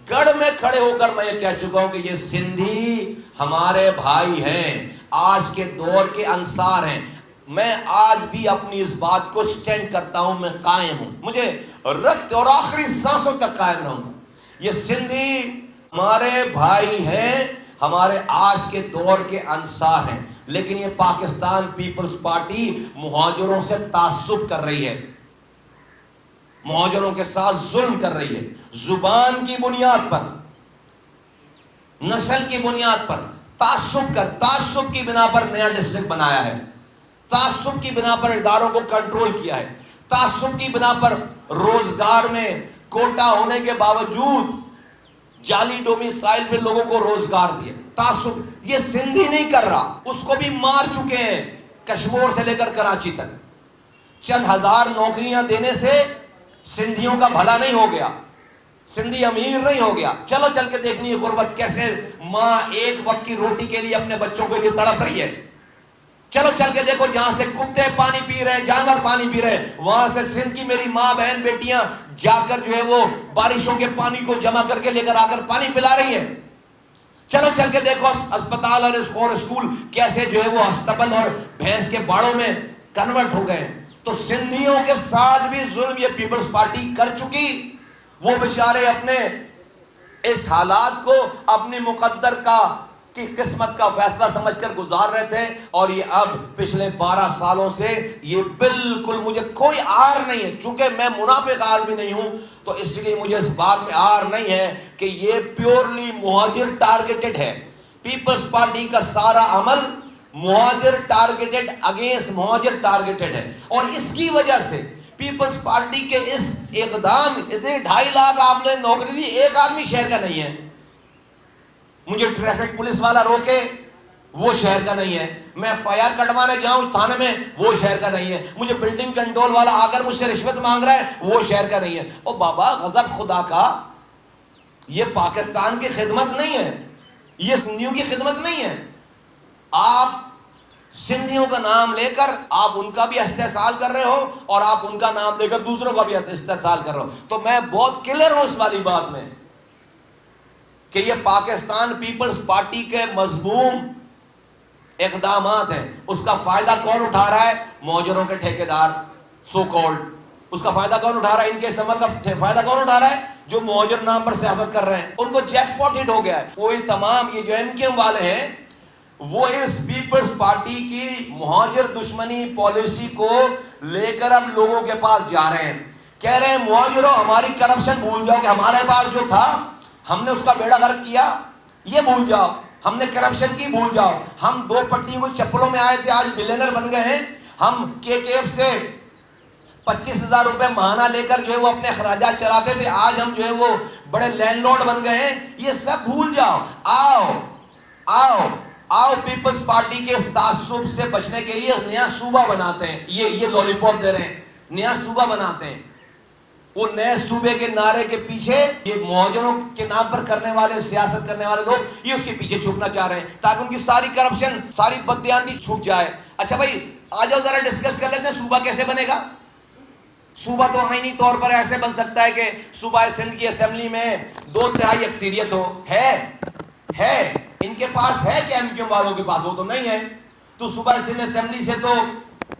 A: گڑھ میں کھڑے ہو کر میں یہ کہہ چکا ہوں کہ یہ سندھی ہمارے بھائی ہیں، آج کے دور کے انصار ہیں. میں آج بھی اپنی اس بات کو سٹینڈ کرتا ہوں، میں قائم ہوں، مجھے رت اور آخری سانسوں تک قائم رہوں گا. یہ سندھی ہمارے بھائی ہیں، ہمارے آج کے دور کے انصار ہیں. لیکن یہ پاکستان پیپلز پارٹی مہاجروں سے تعصب کر رہی ہے، مہاجروں کے ساتھ ظلم کر رہی ہے. زبان کی بنیاد پر، نسل کی بنیاد پر تعصب کی بنا پر نیا ڈسٹرکٹ بنایا ہے، تعصب کی بنا پر اداروں کو کنٹرول کیا ہے، تعصب کی بنا پر روزگار میں کوٹا ہونے کے باوجود جعلی ڈومیسائل پہ لوگوں کو روزگار دیے. تعصب یہ سندھی نہیں کر رہا، اس کو بھی مار چکے ہیں کشمور سے لے کر کراچی تک. چند ہزار نوکریاں دینے سے سندھیوں کا بھلا نہیں ہو گیا، سندھی امیر نہیں ہو گیا. چلو چل کے دیکھنی ہے غربت کیسے ماں ایک وقت کی روٹی کے لیے اپنے بچوں کے لیے تڑپ رہی ہے. چلو چل کے دیکھو، جہاں سے کتے پانی پی رہے ہیں، جانور پانی پی رہے ہیں، وہاں سے سندھ کی میری ماں بہن بیٹیاں جا کر جو ہے وہ بارشوں کے پانی کو جمع کر کے لے کر آ کر پانی پلا رہی ہیں. چلو چل کے دیکھو اسپتال اور اسکول کیسے جو ہے وہ ہسپتال اور بھینس کے باڑوں میں کنورٹ ہو گئے. تو سندھیوں کے ساتھ بھی ظلم یہ پیپلز پارٹی کر چکی. وہ بیچارے اپنے اس حالات کو اپنی مقدر کی قسمت کا فیصلہ سمجھ کر گزار رہے تھے. اور یہ اب پچھلے 12 سالوں سے یہ بالکل مجھے کوئی آر نہیں ہے، چونکہ میں منافق آدمی نہیں ہوں تو اس لیے مجھے اس بات میں آر نہیں ہے کہ یہ پیورلی مہاجر ٹارگیٹڈ ہے. پیپلز پارٹی کا سارا عمل مہاجر ٹارگیٹڈ، اگینسٹ مہاجر ٹارگیٹڈ ہے. اور اس کی وجہ سے پیپلز پارٹی کے اس اقدام، اس نے 2.5 لاکھ آپ نے نوکری دی، ایک آدمی شہر کا نہیں ہے. مجھے ٹریفک پولیس والا روکے، وہ شہر کا نہیں ہے. میں FIR کٹوانے جاؤں تھانے میں، وہ شہر کا نہیں ہے. مجھے بلڈنگ کنٹرول والا آ کر مجھ سے رشوت مانگ رہا ہے، وہ شہر کا نہیں ہے. او بابا، غضب خدا کا، یہ پاکستان کی خدمت نہیں ہے، یہ سندھیوں کی خدمت نہیں ہے. آپ سندھیوں کا نام لے کر آپ ان کا بھی استحصال کر رہے ہو اور آپ ان کا نام لے کر دوسروں کا بھی استحصال کر رہے ہو. تو میں بہت کلیئر ہوں اس والی بات میں کہ یہ پاکستان پیپلز پارٹی کے مذموم اقدامات ہیں. اس کا فائدہ کون اٹھا رہا ہے؟ مہاجروں کے ٹھیکیدار، سو کالڈ. اس کا فائدہ کون اٹھا رہا ہے؟ ان کے اس عمل کا فائدہ کون اٹھا رہا ہے؟ جو مہاجر نام پر سیاست کر رہے ہیں. ان کو جیک پاٹ ہٹ ہو گیا ہے. کوئی تمام یہ جو MKM والے ہیں وہ اس پیپلز پارٹی کی مہاجر دشمنی پالیسی کو لے کر اب لوگوں کے پاس جا رہے ہیں. کہہ رہے ہیں مہاجروں ہماری کرپشن بھول جاؤ کہ ہمارے پاس جو تھا ہم نے اس کا بیڑا غرق کیا یہ بھول جاؤ, ہم نے کرپشن کی بھول جاؤ, ہم 2 پٹیوں کی چپلوں میں آئے تھے آج بلینر بن گئے ہیں, ہم KKF سے 25,000 روپے ماہانہ لے کر جو ہے وہ اپنے اخراجات چلاتے تھے, آج ہم جو ہے وہ بڑے لینڈ لارڈ بن گئے ہیں. یہ سب بھول جاؤ. آؤ پیپلز پارٹی کے تعصب سے بچنے کے لیے نیا صوبہ بناتے ہیں. یہ لالی پاپ دے رہے ہیں, نیا صوبہ بناتے ہیں. وہ نئے صوبے کے نعرے کے پیچھے یہ مہاجروں کے نام پر کرنے والے سیاست کرنے والے لوگ یہ اس کے پیچھے چھپنا چاہ رہے ہیں تاکہ ان کی ساری کرپشن ساری بددیانتی چھپ جائے. اچھا بھائی آ جاؤ ذرا ڈسکس کر لیتے ہیں صوبہ کیسے بنے گا. صوبہ تو آئینی طور پر ایسے بن سکتا ہے کہ صوبہ سندھ کی اسمبلی میں 2/3 اکثریت ہو. ہے ان کے پاس ہے کہ MQ والوں کے پاس, وہ تو نہیں ہے. تو صوبہ سندھ اسمبلی سے تو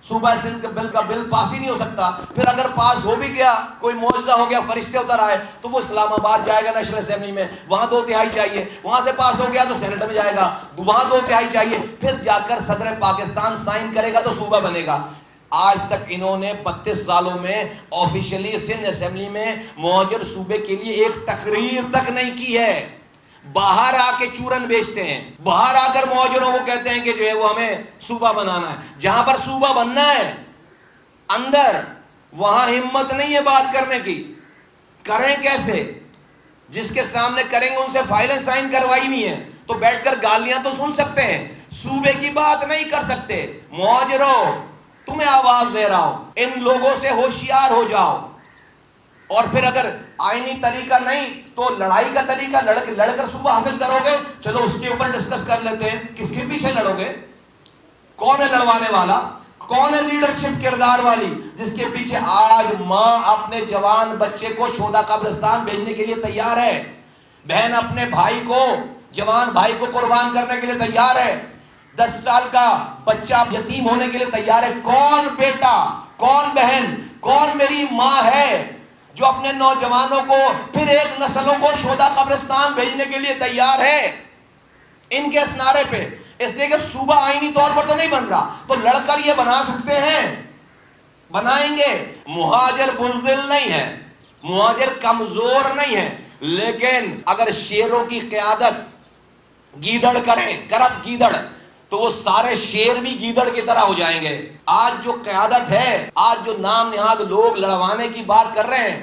A: صوبہ سندھ کا بل پاس ہی نہیں ہو سکتا. پھر اگر پاس ہو بھی گیا, کوئی معجزہ ہو گیا, فرشتے اتر آئے, تو وہ اسلام آباد جائے گا نیشنل اسمبلی میں, وہاں 2/3 چاہیے. وہاں سے پاس ہو گیا تو سینٹ میں جائے گا, وہاں 2/3 چاہیے. پھر جا کر صدر پاکستان سائن کرے گا تو صوبہ بنے گا. آج تک انہوں نے 32 سالوں میں آفیشلی سندھ اسمبلی میں مہاجر صوبے کے لیے ایک تقریر تک نہیں کی ہے. باہر آ کے چورن بیچتے ہیں, باہر آ کر مہاجروں کو کہتے ہیں کہ جو ہے وہ ہمیں صوبہ بنانا ہے. جہاں پر صوبہ بننا ہے اندر, وہاں ہمت نہیں ہے بات کرنے کی. کریں کیسے؟ جس کے سامنے کریں گے ان سے فائلیں سائن کروائی نہیں ہے تو بیٹھ کر گالیاں تو سن سکتے ہیں, صوبے کی بات نہیں کر سکتے. مہاجروں تمہیں آواز دے رہا ہوں, ان لوگوں سے ہوشیار ہو جاؤ. اور پھر اگر آئینی طریقہ نہیں تو لڑائی کا طریقہ, لڑ کر صوبہ حاصل کرو گے. چلو اس کے اوپر ڈسکس کر لیتے ہیں, کس کے پیچھے لڑو گے, کون ہے لڑوانے والا, کون ہے لیڈرشپ کردار والی جس کے پیچھے آج ماں اپنے جوان بچے کو شہداء قبرستان بھیجنے کے لیے تیار ہے, بہن اپنے بھائی کو, جوان بھائی کو قربان کرنے کے لیے تیار ہے, 10 سال کا بچہ یتیم ہونے کے لیے تیار ہے. کون بیٹا, کون بہن, کون میری ماں ہے جو اپنے نوجوانوں کو پھر ایک نسلوں کو شہداء قبرستان بھیجنے کے لیے تیار ہے ان کے اس نعرے پہ. اس لیے کہ صوبہ آئینی طور پر تو نہیں بن رہا, تو لڑ کر یہ بنا سکتے ہیں, بنائیں گے. مہاجر بزدل نہیں ہے, مہاجر کمزور نہیں ہے, لیکن اگر شیروں کی قیادت گیدڑ کریں, کرپٹ گیدڑ, تو وہ سارے شیر بھی گیدڑ کی طرح ہو جائیں گے. آج جو قیادت ہے, آج جو نام نہاد لوگ لڑوانے کی بات کر رہے ہیں,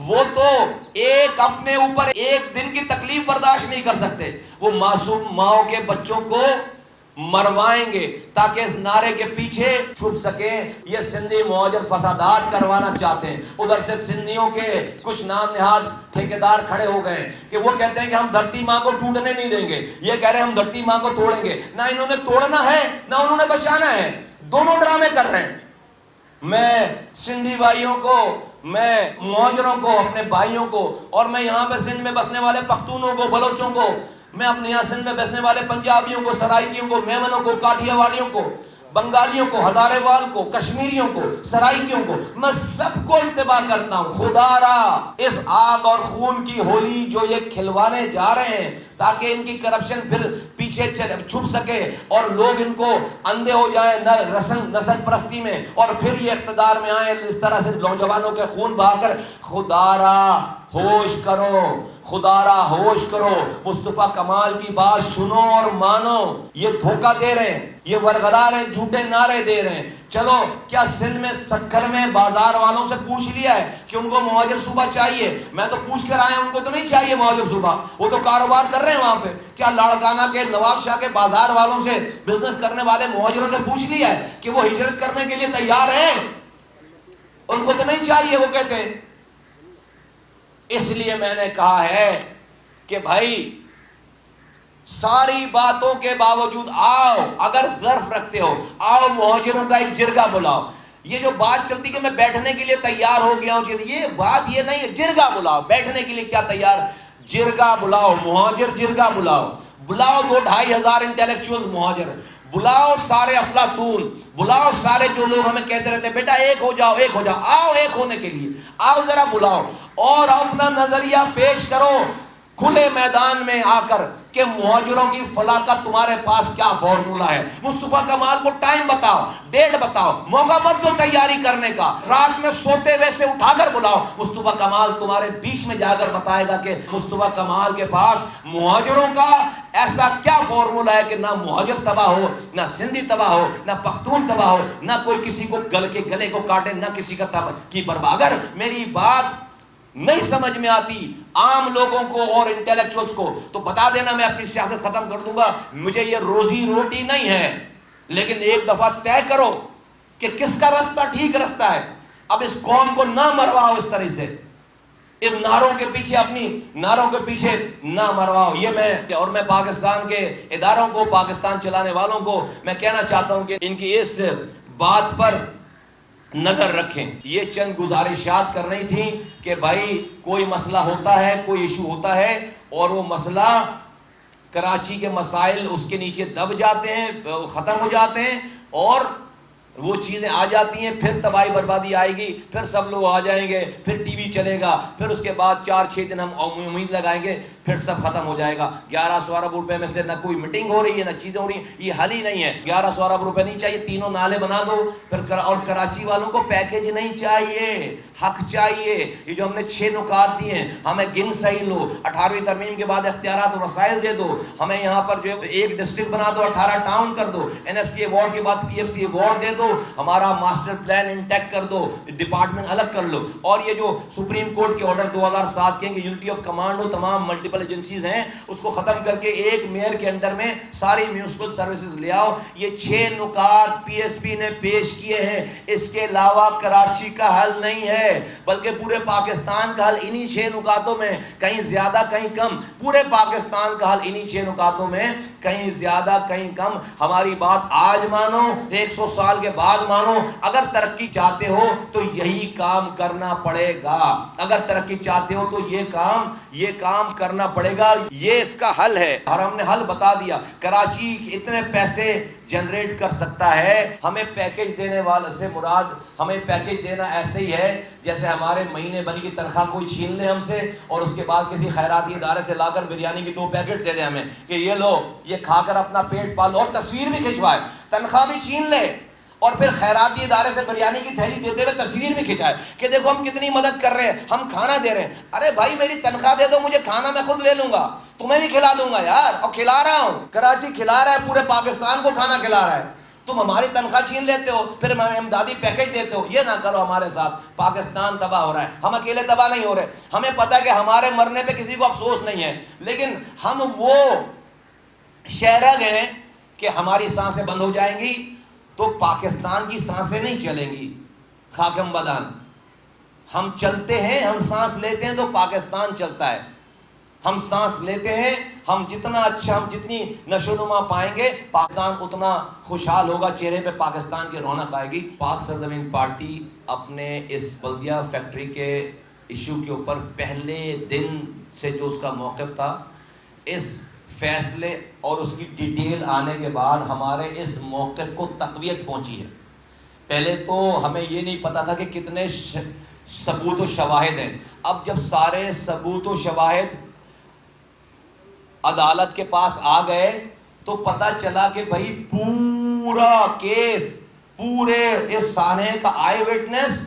A: وہ تو ایک اپنے اوپر ایک دن کی تکلیف برداشت نہیں کر سکتے. وہ معصوم ماؤں کے بچوں کو مروائیں گے تاکہ اس نعرے کے پیچھے چھپ سکیں. یہ سندھی مہاجر فسادات کروانا چاہتے ہیں. ادھر سے سندھیوں کے کچھ نام نہاد ٹھیکیدار کھڑے ہو گئے کہ وہ کہتے ہیں کہ ہم دھرتی ماں کو ٹوٹنے نہیں دیں گے, یہ کہہ رہے ہیں ہم دھرتی ماں کو توڑیں گے. نہ انہوں نے توڑنا ہے نہ انہوں نے بچانا ہے, دونوں ڈرامے کر رہے ہیں. میں سندھی بھائیوں کو, میں مہاجروں کو, اپنے بھائیوں کو, اور میں یہاں پہ سندھ میں بسنے والے پختونوں کو, بلوچوں کو, میں اپنے یہاں سندھ میں بسنے والے پنجابیوں کو, سرائکیوں کو, میمنوں کو, کاٹھیا واڑیوں کو, بنگالیوں کو, ہزارے وال کو, کشمیریوں کو, سرائکیوں کو, میں سب کو انتباہ کرتا ہوں. خدا را اس آگ اور خون کی ہولی جو یہ کھلوانے جا رہے ہیں تاکہ ان کی کرپشن پھر پیچھے چھپ سکے اور لوگ ان کو اندھے ہو جائیں نسل پرستی میں, اور پھر یہ اقتدار میں آئیں اس طرح سے نوجوانوں کے خون بہا کر. خدا را ہوش کرو, خدا را ہوش کرو. مصطفیٰ کمال کی بات سنو اور مانو. یہ دھوکہ دے رہے ہیں, یہ ورغلا رہے ہیں, جھوٹے نعرے دے رہے ہیں. چلو کیا سندھ میں سکھر میں بازار والوں سے پوچھ لیا ہے کہ ان کو مہاجر صوبہ چاہیے؟ میں تو پوچھ کر آیا, ان کو تو نہیں چاہیے مہاجر صوبہ, وہ تو کاروبار کر رہے ہیں وہاں پہ. کیا لاڑکانہ کے نواب شاہ کے بازار والوں سے, بزنس کرنے والے مہاجروں سے پوچھ لیا ہے کہ وہ ہجرت کرنے کے لیے تیار ہیں؟ ان کو تو نہیں چاہیے, وہ کہتے ہیں. اس لیے میں نے کہا ہے کہ بھائی ساری باتوں کے باوجود آؤ, اگر ظرف رکھتے ہو آؤ مہاجروں کا ایک جرگہ بلاؤ. یہ جو بات چلتی کہ میں بیٹھنے کے لیے تیار ہو گیا ہوں, یہ بات یہ نہیں ہے. جرگہ بلاؤ, بیٹھنے کے لیے کیا تیار, جرگہ بلاؤ, مہاجر جرگہ بلاؤ. بلاؤ 2-2.5 ہزار انٹیلیکچوئل مہاجر, بلاؤ سارے افلاطون, بلاؤ سارے جو لوگ ہمیں کہتے رہتے ہیں بیٹا ایک ہو جاؤ, ایک ہو جاؤ. آؤ ایک ہونے کے لیے, آؤ ذرا بلاؤ اور اپنا نظریہ پیش کرو کھلے میدان میں آ کر. کہ مہاجروں کی فلاح کا تمہارے پاس کیا فارمولا ہے. مصطفیٰ کمال کو ٹائم بتاؤ, ڈیٹ بتاؤ, موقع مت دو تیاری کرنے کا. رات میں سوتے ہوئے سے اٹھا کر بلاؤ. مصطفیٰ کمال تمہارے بیچ میں جا کر بتائے گا کہ مصطفیٰ کمال کے پاس مہاجروں کا ایسا کیا فارمولا ہے کہ نہ مہاجر تباہ ہو, نہ سندھی تباہ ہو, نہ پختون تباہ ہو, نہ کوئی کسی کو گلے کو کاٹے, نہ کسی کا کی برباد. اگر میری بات نہیں سمجھ میں آتی عام لوگوں کو اور انٹیلیکچوئلز کو تو بتا دینا, میں اپنی سیاست ختم کر دوں گا. مجھے یہ روزی روٹی نہیں ہے, لیکن ایک دفعہ طے کرو کہ کس کا راستہ ٹھیک راستہ ہے. اب اس قوم کو نہ مرواؤ اس طرح سے, ان نعروں کے پیچھے, اپنی نعروں کے پیچھے نہ مرواؤ. یہ میں پاکستان کے اداروں کو, پاکستان چلانے والوں کو میں کہنا چاہتا ہوں کہ ان کی اس بات پر نظر رکھیں. یہ چند گزارشات کر رہی تھیں کہ بھائی کوئی مسئلہ ہوتا ہے, کوئی ایشو ہوتا ہے اور وہ مسئلہ کراچی کے مسائل اس کے نیچے دب جاتے ہیں, ختم ہو جاتے ہیں اور وہ چیزیں آ جاتی ہیں, پھر تباہی بربادی آئے گی, پھر سب لوگ آ جائیں گے, پھر ٹی وی چلے گا, پھر اس کے بعد 4-6 دن ہم امید لگائیں گے, پھر سب ختم ہو جائے گا. 1100 ارب روپے میں سے نہ کوئی میٹنگ ہو رہی ہے, نہ چیزیں ہو رہی ہیں. یہ حل ہی نہیں ہے. 1100 ارب روپے نہیں چاہیے, تینوں نالے بنا دو. پھر اور کراچی والوں کو پیکیج نہیں چاہیے, حق چاہیے. یہ جو ہم نے 6 نکات دیے ہیں, ہمیں گن صحیح لو. 18ویں ترمیم کے بعد اختیارات و وسائل دے دو. ہمیں یہاں پر جو ایک ڈسٹرکٹ بنا دو, 18 ٹاؤن کر دو. NFC ایوارڈ کے بعد PFC ایوارڈ دے دو. ہمارا ماسٹر پلان انٹیکٹ کر دو, ڈپارٹمنٹ الگ کر لو. اور یہ جو سپریم کورٹ کے آرڈر 2007 کے کہ یونٹی آف کمانڈ ہو, تمام ملٹیپل ایجنسیز ہیں, اس کو ختم کر کے ایک میئر کے انڈر میں ساری میونسپل سروسز لے آؤ. یہ 6 نکات PSP نے پیش کیے ہیں. اس کے علاوہ کراچی کا حل نہیں ہے, بلکہ پورے پاکستان کا حل انہی 6 نکاتوں میں, کہیں زیادہ کہیں کم. پورے پاکستان کا حل انہی 6 نکاتوں میں, کہیں زیادہ کہیں کم. ہماری بات آج مانو, 100 سال کے بعد مانو. اگر ترقی چاہتے ہو تو یہی کام کرنا پڑے گا. اگر ترقی چاہتے ہو تو یہ کام کرنا پڑے گا. یہ اس کا حل ہے اور ہم نے حل بتا دیا. کراچی اتنے پیسے جنریٹ کر سکتا ہے. ہمیں پیکیج دینے والے سے مراد, ہمیں پیکیج دینا ایسے ہی ہے جیسے ہمارے مہینے بھر کی تنخواہ کوئی چھین لے ہم سے اور اس کے بعد کسی خیراتی ادارے سے لا کر بریانی کی 2 پیکٹ دے دے ہمیں کہ یہ لو, یہ کھا کر اپنا پیٹ پالو, اور تصویر بھی کھنچوائے, تنخواہ بھی چھین لے اور پھر خیراتی ادارے سے بریانی کی تھیلی دیتے ہوئے تصویر بھی کھنچائے کہ دیکھو ہم کتنی مدد کر رہے ہیں, ہم کھانا دے رہے ہیں. ارے بھائی میری تنخواہ دے دو, مجھے کھانا میں خود لے لوں گا, تمہیں بھی کھلا دوں گا یار, اور کھلا رہا ہوں. کراچی کھلا رہا ہے, پورے پاکستان کو کھانا کھلا رہا ہے. تم ہماری تنخواہ چھین لیتے ہو, پھر ہمیں امدادی پیکیج دیتے ہو. یہ نہ کرو ہمارے ساتھ. پاکستان تباہ ہو رہا ہے, ہم اکیلے تباہ نہیں ہو رہے. ہمیں پتہ ہے کہ ہمارے مرنے پہ کسی کو افسوس نہیں ہے, لیکن ہم وہ شہرگ ہیں کہ ہماری سانسیں بند ہو جائیں گی تو پاکستان کی سانسیں نہیں چلیں گی. خاکم بدان, ہم چلتے ہیں, ہم سانس لیتے ہیں تو پاکستان چلتا ہے. ہم سانس لیتے ہیں, ہم جتنا اچھا, ہم جتنی نشو نما پائیں گے, پاکستان اتنا خوشحال ہوگا, چہرے پہ پاکستان کی رونق آئے گی. پاک سرزمین پارٹی اپنے اس بلدیہ فیکٹری کے ایشو کے اوپر پہلے دن سے جو اس کا موقف تھا, اس فیصلے اور اس کی ڈیٹیل آنے کے بعد ہمارے اس موقف کو تقویت پہنچی ہے. پہلے تو ہمیں یہ نہیں پتا تھا کہ کتنے ثبوت و شواہد ہیں. اب جب سارے ثبوت و شواہد عدالت کے پاس آ گئے تو پتہ چلا کہ بھائی پورا کیس, پورے اس سانحے کا آئی وٹنس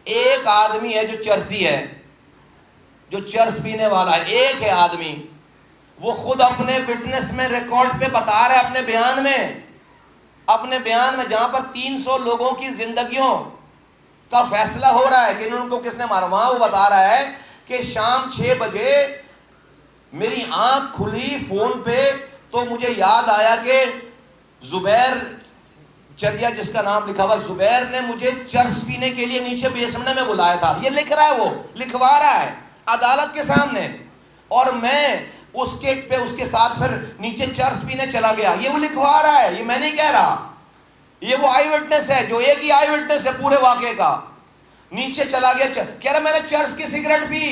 A: ایک آدمی ہے جو چرسی ہے, جو چرس پینے والا ہے. ایک ہے آدمی, وہ خود اپنے وٹنس میں ریکارڈ پہ بتا رہا ہے, اپنے بیان میں جہاں پر 300 لوگوں کی زندگیوں کا فیصلہ ہو رہا ہے کہ ان کو کس نے مارا, وہاں وہ بتا رہا ہے کہ شام 6 بجے میری آنکھ کھلی فون پہ تو مجھے یاد آیا کہ زبیر چریا, جس کا نام لکھا ہوا زبیر, نے مجھے چرس پینے کے لیے نیچے بیسمنٹ میں بلایا تھا. یہ لکھ رہا ہے, وہ لکھوا رہا ہے عدالت کے سامنے, اور میں اس کے ساتھ پھر نیچے چرس پینے چلا گیا. یہ وہ لکھوا رہا ہے, یہ میں نہیں کہہ رہا. یہ وہ آئی وٹنس ہے, جو ایک ہی آئی وٹنس ہے پورے واقعے کا. نیچے چلا گیا, کہہ رہا میں نے چرس کی سگریٹ پی,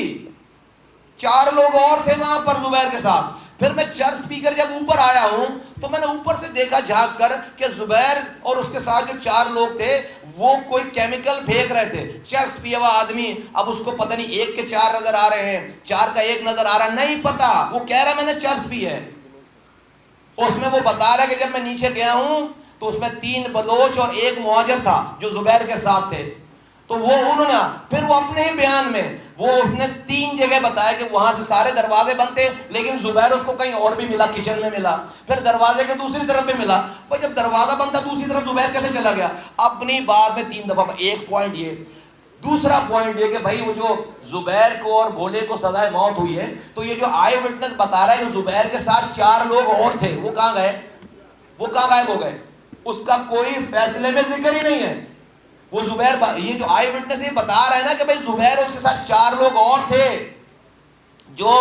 A: 4 لوگ اور تھے وہاں پر زبیر کے ساتھ. پھر میں چرس پی کر جب اوپر آیا ہوں تو میں نے اوپر سے دیکھا جھانک کر کہ زبیر اور اس کے ساتھ جو 4 لوگ تھے وہ کوئی کیمیکل پھینک رہے تھے. چرس پیا ہوا آدمی, اب اس کو پتہ نہیں 1 کے 4 نظر آ رہے ہیں, 4 کا 1 نظر آ رہا, نہیں پتا. وہ کہہ رہا میں نے چرس پی ہے. اس میں وہ بتا رہا ہے کہ جب میں نیچے گیا ہوں تو اس میں 3 بلوچ اور 1 مہاجر تھا جو زبیر کے ساتھ تھے. تو وہ انہوں نے پھر وہ اپنے ہی بیان میں وہ اس نے 3 جگہ بتایا کہ وہاں سے سارے دروازے بند تھے, لیکن زبیر اس کو کہیں اور بھی ملا, کچن میں ملا, پھر دروازے کے دوسری طرف بھی ملا. بھائی جب دروازہ بند تھا دوسری طرف زبیر کیسے چلا گیا؟ اپنی بات میں 3 دفعہ. ایک پوائنٹ یہ. دوسرا پوائنٹ یہ کہ بھائی وہ جو زبیر کو اور بھولے کو سزائے موت ہوئی ہے, تو یہ جو آئی وٹنس بتا رہا ہے کہ زبیر کے ساتھ 4 لوگ اور تھے, وہ کہاں گئے؟ وہ کہاں غائب ہو گئے؟ اس کا کوئی فیصلے میں ذکر ہی نہیں ہے. وہ زبیر, یہ جو آئی وٹنس یہ بتا رہا ہے نا کہ بھئی زبیر اس کے ساتھ 4 لوگ اور تھے جو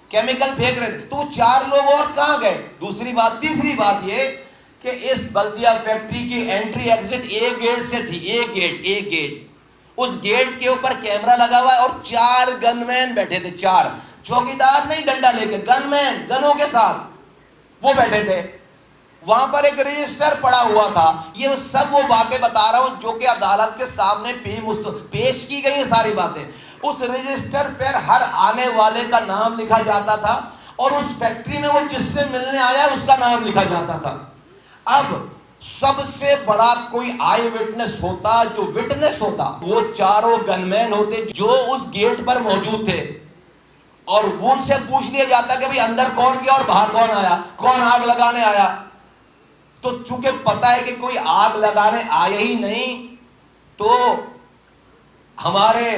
A: کیمیکل پھینک رہے تھے, تو وہ 4 لوگ اور کہاں گئے؟ دوسری بات. تیسری بات یہ کہ اس بلدیہ فیکٹری کی انٹری ایگزٹ ایک گیٹ سے تھی, ایک گیٹ. اس گیٹ کے اوپر کیمرہ لگا ہوا ہے اور 4 گن مین بیٹھے تھے, 4 چوکیدار نہیں ڈنڈا لے کے, گن مین گنوں کے ساتھ وہ بیٹھے تھے. وہاں پر ایک رجسٹر پڑا ہوا تھا. یہ سب وہ باتیں بتا رہا ہوں جو کہ عدالت کے سامنے پیش کی گئی ہیں ساری باتیں. اس رجسٹر پر ہر آنے والے کا نام لکھا جاتا تھا اور اس فیکٹری میں وہ جس سے ملنے آیا اس کا نام لکھا جاتا تھا. اب سب سے بڑا کوئی آئی وٹنس ہوتا, جو وٹنس ہوتا, وہ 4 گن مین ہوتے جو اس گیٹ پر موجود تھے, اور وہ ان سے پوچھ لیا جاتا کہ بھئی اندر کون گیا اور باہر کون آیا, کون آگ لگانے آیا. تو چونکہ پتا ہے کہ کوئی آگ لگانے آئے ہی نہیں, تو ہمارے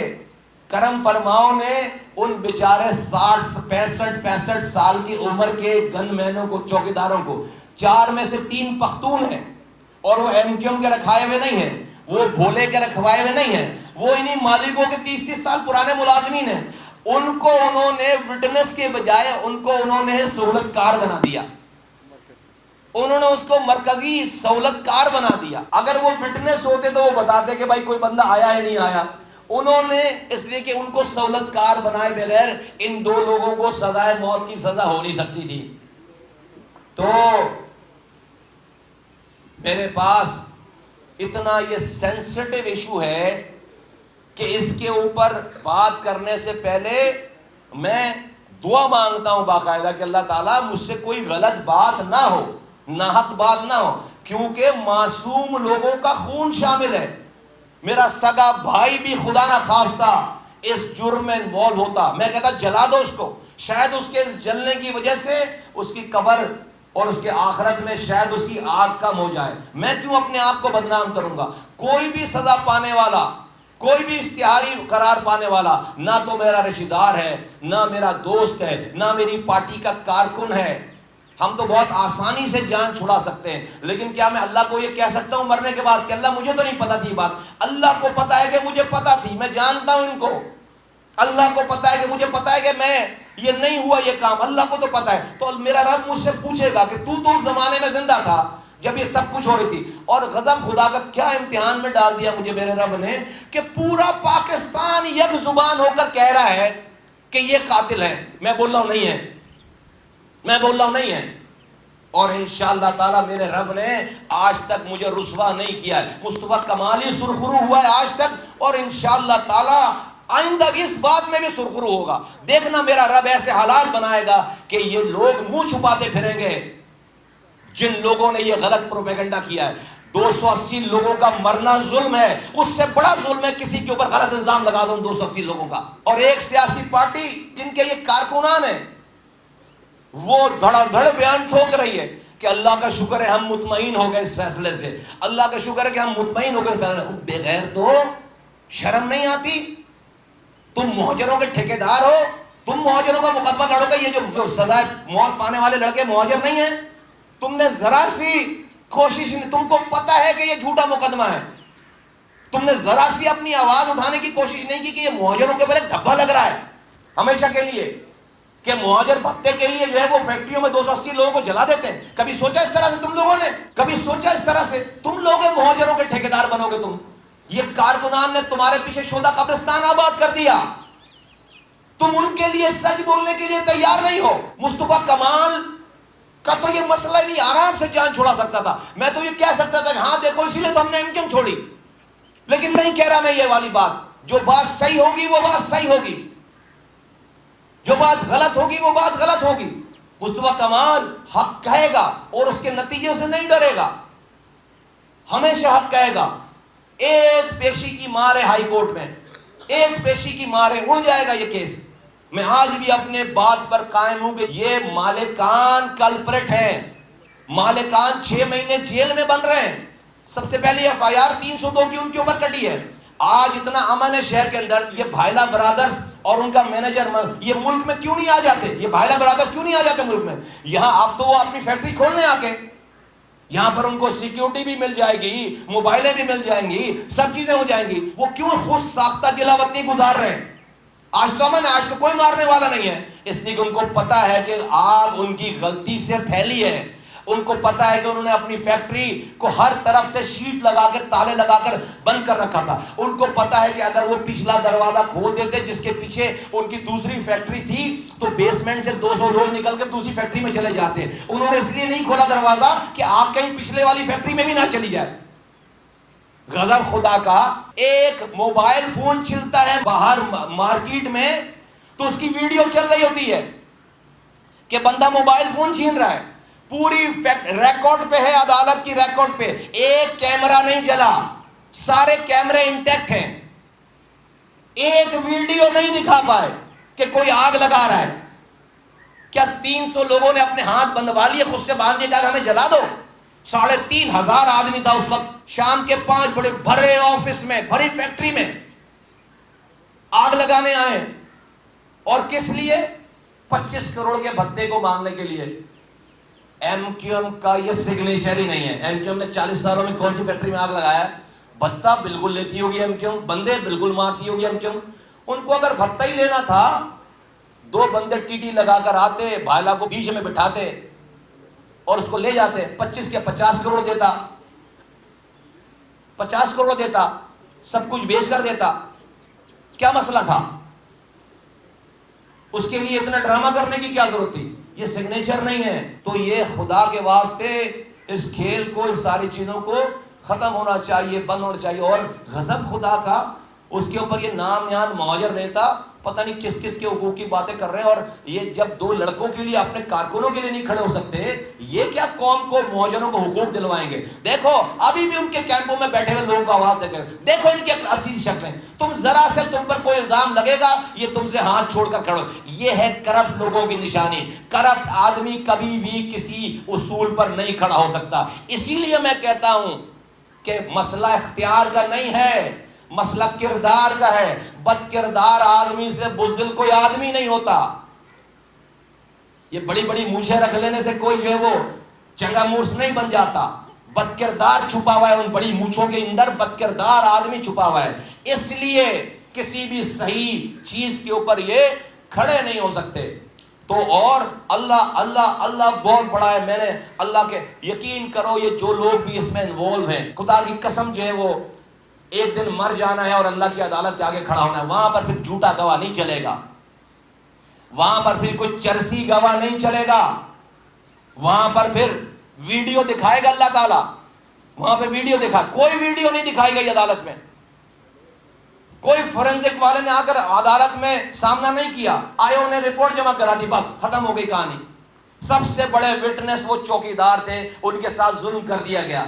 A: کرم فرماؤں نے ان بیچارے 65 سال کی عمر کے گن مینوں کو, چوکیداروں کو, 4 میں سے 3 پختون ہیں اور وہ ایم کیو ایم کے رکھائے ہوئے نہیں ہیں, وہ بھولے کے رکھوائے ہوئے نہیں ہیں, وہ انہی مالکوں کے 30 سال پرانے ملازمین ہیں. ان کو انہوں نے وٹنس کے بجائے ان کو انہوں نے سہولت کار بنا دیا, انہوں نے اس کو مرکزی سہولت کار بنا دیا. اگر وہ وٹنس ہوتے تو وہ بتاتے کہ بھائی کوئی بندہ آیا ہے نہیں آیا. انہوں نے اس لیے کہ ان کو سہولت کار بنائے بغیر ان 2 لوگوں کو سزائے موت کی سزا ہو نہیں سکتی تھی. تو میرے پاس اتنا یہ سینسٹیو ایشو ہے کہ اس کے اوپر بات کرنے سے پہلے میں دعا مانگتا ہوں باقاعدہ کہ اللہ تعالیٰ مجھ سے کوئی غلط بات نہ ہو, ناحق بات نہ ہو, کیونکہ معصوم لوگوں کا خون شامل ہے. میرا سگا بھائی بھی خدا نہ خواستہ اس جرم میں انوالو ہوتا, میں کہتا جلا دو اس کو, شاید اس کے جلنے کی وجہ سے اس کی قبر اور اس کے آخرت میں شاید اس کی آگ کم ہو جائے. میں کیوں اپنے آپ کو بدنام کروں گا؟ کوئی بھی سزا پانے والا, کوئی بھی اشتہاری قرار پانے والا نہ تو میرا رشتہ دار ہے, نہ میرا دوست ہے, نہ میری پارٹی کا کارکن ہے. ہم تو بہت آسانی سے جان چھڑا سکتے ہیں, لیکن کیا میں اللہ کو یہ کہہ سکتا ہوں مرنے کے بعد کہ اللہ مجھے تو نہیں پتا تھی بات؟ اللہ کو پتا ہے کہ مجھے پتا تھی, میں جانتا ہوں ان کو. اللہ کو پتا ہے کہ مجھے پتا ہے کہ میں یہ نہیں ہوا یہ کام, اللہ کو تو پتا ہے. تو میرا رب مجھ سے پوچھے گا کہ تو اس زمانے میں زندہ تھا جب یہ سب کچھ ہو رہی تھی. اور غضب خدا کا کیا امتحان میں ڈال دیا مجھے میرے رب نے کہ پورا پاکستان یک زبان ہو کر کہہ رہا ہے کہ یہ قاتل ہے. میں بول رہا ہوں نہیں ہے, میں بول رہا ہوں نہیں ہے. اور انشاءاللہ تعالیٰ میرے رب نے آج تک مجھے رسوا نہیں کیا ہے. مصطفیٰ کمالی سرخرو ہوا ہے آج تک, اور انشاءاللہ تعالیٰ آئندہ اس بات میں بھی سرخرو ہوگا. دیکھنا میرا رب ایسے حالات بنائے گا کہ یہ لوگ منہ چھپاتے پھریں گے جن لوگوں نے یہ غلط پروپیگنڈا کیا ہے. 280 لوگوں کا مرنا ظلم ہے, اس سے بڑا ظلم ہے کسی کے اوپر غلط الزام لگا دو 280 لوگوں کا. اور ایک سیاسی پارٹی جن کے یہ کارکنان ہیں وہ دھڑا دھڑ بیان ٹھوک رہی ہے کہ اللہ کا شکر ہے ہم مطمئن ہو گئے اس فیصلے سے, اللہ کا شکر ہے کہ ہم مطمئن ہو گئے فیصلے. بغیر تو شرم نہیں آتی؟ تم مہاجروں کے ٹھیکیدار ہو, تم مہاجروں کا مقدمہ لڑو گے. یہ جو سزا موت پانے والے لڑکے مہاجر نہیں ہیں. تم نے ذرا سی کوشش نہیں, تم کو پتا ہے کہ یہ جھوٹا مقدمہ ہے, تم نے ذرا سی اپنی آواز اٹھانے کی کوشش نہیں کی کہ یہ مہاجروں کے اوپر ایک دھبا لگ رہا ہے ہمیشہ کے لیے, کہ مہاجر بھتے کے لیے جو ہے وہ فیکٹریوں میں 280 لوگوں کو جلا دیتے ہیں. کبھی سوچا اس طرح سے تم لوگوں نے؟ کبھی سوچا اس طرح سے؟ تم لوگ مہاجروں کے ٹھیکیدار بنو گے تم. یہ کارکنان نے تمہارے پیچھے شودا قبرستان آباد کر دیا, تم ان کے لیے سچ بولنے کے لیے تیار نہیں ہو. مصطفیٰ کمال کا تو یہ مسئلہ نہیں, آرام سے جان چھوڑا سکتا تھا. میں تو یہ کہہ سکتا تھا کہ ہاں دیکھو اسی لیے تو ہم نے امکان چھوڑی, لیکن نہیں کہہ رہا میں یہ والی بات. جو بات صحیح ہوگی وہ بات صحیح ہوگی, جو بات غلط ہوگی وہ بات غلط ہوگی. مصطفیٰ کمال حق کہے گا اور اس کے نتیجے سے نہیں ڈرے گا، ہمیشہ حق کہے گا۔ ایک پیشی کی مار ہے ہائی کورٹ میں، ایک پیشی کی مار ہے، اڑ جائے گا یہ کیس۔ میں آج بھی اپنے بات پر قائم ہوں کہ یہ مالکان کلپریٹ ہیں، مالکان 6 مہینے جیل میں بن رہے ہیں۔ سب سے پہلے FIR 302 کی ان کے اوپر کٹی ہے۔ آج اتنا امن ہے شہر کے اندر، یہ بھائلا برادرز اور ان کا مینیجر یہ ملک میں کیوں نہیں آ جاتے؟ یہ بھائلا برادرز کیوں نہیں آ جاتے ملک میں؟ یہاں اب تو وہ اپنی فیکٹری کھولنے آ کے، یہاں پر ان کو سیکیورٹی بھی مل جائے گی، موبائلیں بھی مل جائیں گی، سب چیزیں ہو جائیں گی۔ وہ کیوں خود ساختہ قلعہ وطنی گزار رہے ہیں؟ آج تو امن ہے، آج تو کوئی مارنے والا نہیں ہے، اس لیے کہ ان کو پتا ہے کہ آگ ان کی غلطی سے پھیلی ہے۔ ان کو پتا ہے کہ انہوں نے اپنی فیکٹری کو ہر طرف سے شیٹ لگا کر، تالے لگا کر بند کر رکھا تھا۔ ان کو پتا ہے کہ اگر وہ پچھلا دروازہ کھول دیتے جس کے پیچھے ان کی دوسری فیکٹری تھی تو بیسمنٹ سے 200 لوگ نکل کر دوسری فیکٹری میں چلے جاتے۔ انہوں نے اس لیے نہیں کھولا دروازہ کہ آپ کہیں پچھلے والی فیکٹری میں بھی نہ چلی جائے۔ غضب خدا کا، ایک موبائل فون چلتا ہے باہر مارکیٹ میں تو اس کی ویڈیو چل رہی ہوتی ہے کہ بندہ موبائل فون چھین رہا ہے، پوری ریکارڈ پہ ہے، عدالت کی ریکارڈ پہ، ایک کیمرہ نہیں جلا، سارے کیمرے انٹیکٹ ہیں، ایک ویڈیو نہیں دکھا پائے کہ کوئی آگ لگا رہا ہے۔ کیا 300 لوگوں نے اپنے ہاتھ بندھوا لیے، خود سے باندھ لیا کہ ہمیں جلا دو؟ 3,500 آدمی تھا اس وقت، شام کے 5 بڑے بھرے آفس میں، بھری فیکٹری میں آگ لگانے آئے، اور کس لیے؟ 25 کروڑ کے بھتے کو مانگنے کے لیے۔ MQM کا یہ سگنیچر ہی نہیں ہے۔ MQM نے 40 سالوں میں کون سی فیکٹری میں آگ لگایا ہے؟ بھتہ بالکل لیتی ہوگی MQM، بندے بالکل مارتی ہوگی MQM۔ ان کو اگر بھتہ ہی لینا تھا، 2 بندے ٹی لگا کر آتے، بھائلا کو بیچ میں بٹھاتے اور اس کو لے جاتے، 25 کے 50 کروڑ دیتا، 50 کروڑ دیتا، سب کچھ بیچ کر دیتا، کیا مسئلہ تھا؟ اس کے لیے اتنا ڈرامہ کرنے کی کیا ضرورت تھی؟ یہ سگنیچر نہیں ہے۔ تو یہ خدا کے واسطے اس کھیل کو، اس ساری چیزوں کو ختم ہونا چاہیے، بند ہونا چاہیے۔ اور غضب خدا کا، اس کے اوپر یہ نام نہاد مہاجر نیتا پتہ نہیں کس کس کے حقوق کی باتیں کر رہے ہیں، اور یہ جب 2 لڑکوں کے لیے، اپنے کارکنوں کے لیے نہیں کھڑے ہو سکتے، یہ کیا قوم کو، مہاجروں کو حقوق دلوائیں گے؟ دیکھو ابھی بھی ان کے کیمپوں میں بیٹھے ہوئے لوگوں کو آواز دے کر دیکھو ان کی اصلی شکلیں، تم ذرا سے تم پر کوئی الزام لگے گا یہ تم سے ہاتھ چھوڑ کر کھڑو۔ یہ ہے کرپٹ لوگوں کی نشانی۔ کرپٹ آدمی کبھی بھی کسی اصول پر نہیں کھڑا ہو سکتا۔ اسی لیے میں کہتا ہوں کہ مسئلہ اختیار کا نہیں ہے، مسئلہ کردار کا ہے۔ بد کردار آدمی سے بزدل کوئی آدمی نہیں ہوتا۔ یہ بڑی بڑی مونچھیں رکھ لینے سے کوئی جو ہے وہ چنگا مورس نہیں بن جاتا۔ بد کردار چھپا ہوا ہے ان بڑی مونچھوں کے اندر، بد کردار آدمی چھپا ہوا ہے۔ اس لیے کسی بھی صحیح چیز کے اوپر یہ کھڑے نہیں ہو سکتے۔ تو اور اللہ اللہ اللہ بہت بڑا ہے۔ میں نے اللہ کے یقین کرو، یہ جو لوگ بھی اس میں انوالو ہیں، خدا کی قسم جو ہے وہ ایک دن مر جانا ہے اور اللہ کی عدالت کے آگے کھڑا ہونا ہے۔ وہاں پر پھر جھوٹا گواہ نہیں چلے گا، وہاں پر پھر کوئی چرسی گواہ نہیں چلے گا، وہاں پر پھر ویڈیو دکھائے گا اللہ تعالیٰ۔ وہاں پہ ویڈیو دکھا، کوئی ویڈیو نہیں دکھائی گئی عدالت میں۔ کوئی فورنزک والے نے آ کر عدالت میں سامنا نہیں کیا، آئے انہیں رپورٹ جمع کرا دی، بس ختم ہو گئی کہانی۔ سب سے بڑے وٹنس وہ چوکیدار تھے، ان کے ساتھ ظلم کر دیا گیا۔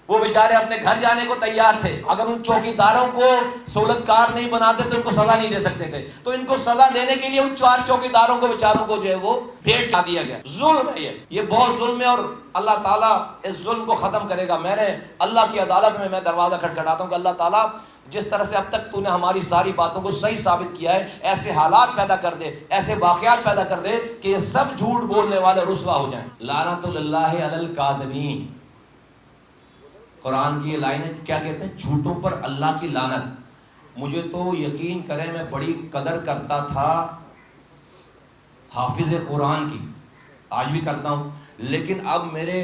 A: وہ بیچارے اپنے گھر جانے کو تیار تھے، اگر ان چوکیداروں کو سہولت کار نہیں بناتے تو ان کو سزا نہیں دے سکتے تھے، تو ان کو سزا دینے کے لیے ان 4 چوکیداروں کو بیچاروں کو جو ہے وہ بھیٹ چا دیا گیا۔ ظلم ہے یہ بہت ظلم ہے، اور اللہ تعالیٰ اس ظلم کو ختم کرے گا۔ میں نے اللہ کی عدالت میں دروازہ کھٹکھٹاتا ہوں کہ اللہ تعالیٰ جس طرح سے اب تک تو نے ہماری ساری باتوں کو صحیح ثابت کیا ہے، ایسے حالات پیدا کر دے، ایسے واقعات پیدا کر دے کہ یہ سب جھوٹ بولنے والے رسوا ہو جائیں۔ لعنت اللہ علی الکاذبین، قرآن کی یہ لائن ہے، کیا کہتے ہیں؟ جھوٹوں پر اللہ کی لعنت۔ مجھے تو یقین کریں میں بڑی قدر کرتا تھا حافظ قرآن کی، آج بھی کرتا ہوں، لیکن اب میرے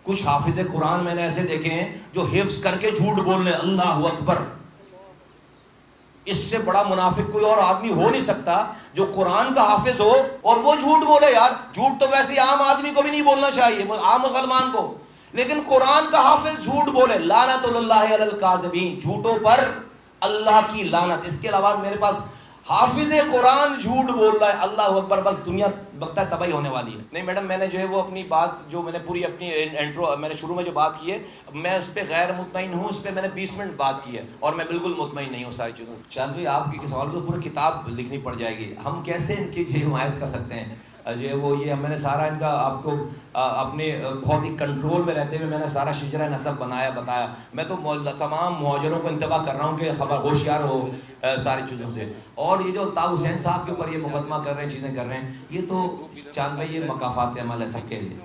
A: کچھ حافظ قرآن میں نے ایسے دیکھے ہیں جو حفظ کر کے جھوٹ بولنے، اللہ اکبر۔ اس سے بڑا منافق کوئی اور آدمی ہو نہیں سکتا جو قرآن کا حافظ ہو اور وہ جھوٹ بولے۔ یار جھوٹ تو ویسے عام آدمی کو بھی نہیں بولنا چاہیے، عام مسلمان کو، لیکن قرآن کا حافظ جھوٹ بولے۔ لعنت اللہ علی الکاذبین، جھوٹوں پر اللہ کی لعنت۔ اس کے علاوہ میرے پاس حافظ قرآن جھوٹ بول رہا ہے، اللہ اکبر، بس دنیا بگتا ہے تباہی ہونے والی ہے۔ نہیں میڈم، میں نے جو ہے وہ اپنی بات جو میں نے پوری اپنی انٹرو میں نے شروع میں جو بات کی ہے، میں اس پہ غیر مطمئن ہوں، اس پہ میں نے 20 منٹ بات کی ہے اور میں بالکل مطمئن نہیں ہوں ساری چیزوں۔ چاند بھائی آپ کے سوال کو پوری کتاب لکھنی پڑ جائے گی، ہم کیسے ان کی حمایت کر سکتے ہیں؟ یہ میں نے سارا ان کا آپ کو اپنے بہت ہی کنٹرول میں رہتے ہوئے میں نے سارا شجرہ نسب بتایا۔ میں تو تمام مہاجروں کو انتباہ کر رہا ہوں کہ خبر ہوشیار ہو ساری چیزوں سے۔ اور یہ جو الطاف حسین صاحب کے اوپر یہ مقدمہ کر رہے ہیں، چیزیں کر رہے ہیں، یہ تو چاند بھائی یہ مکافات عمل ہے سب کے لیے۔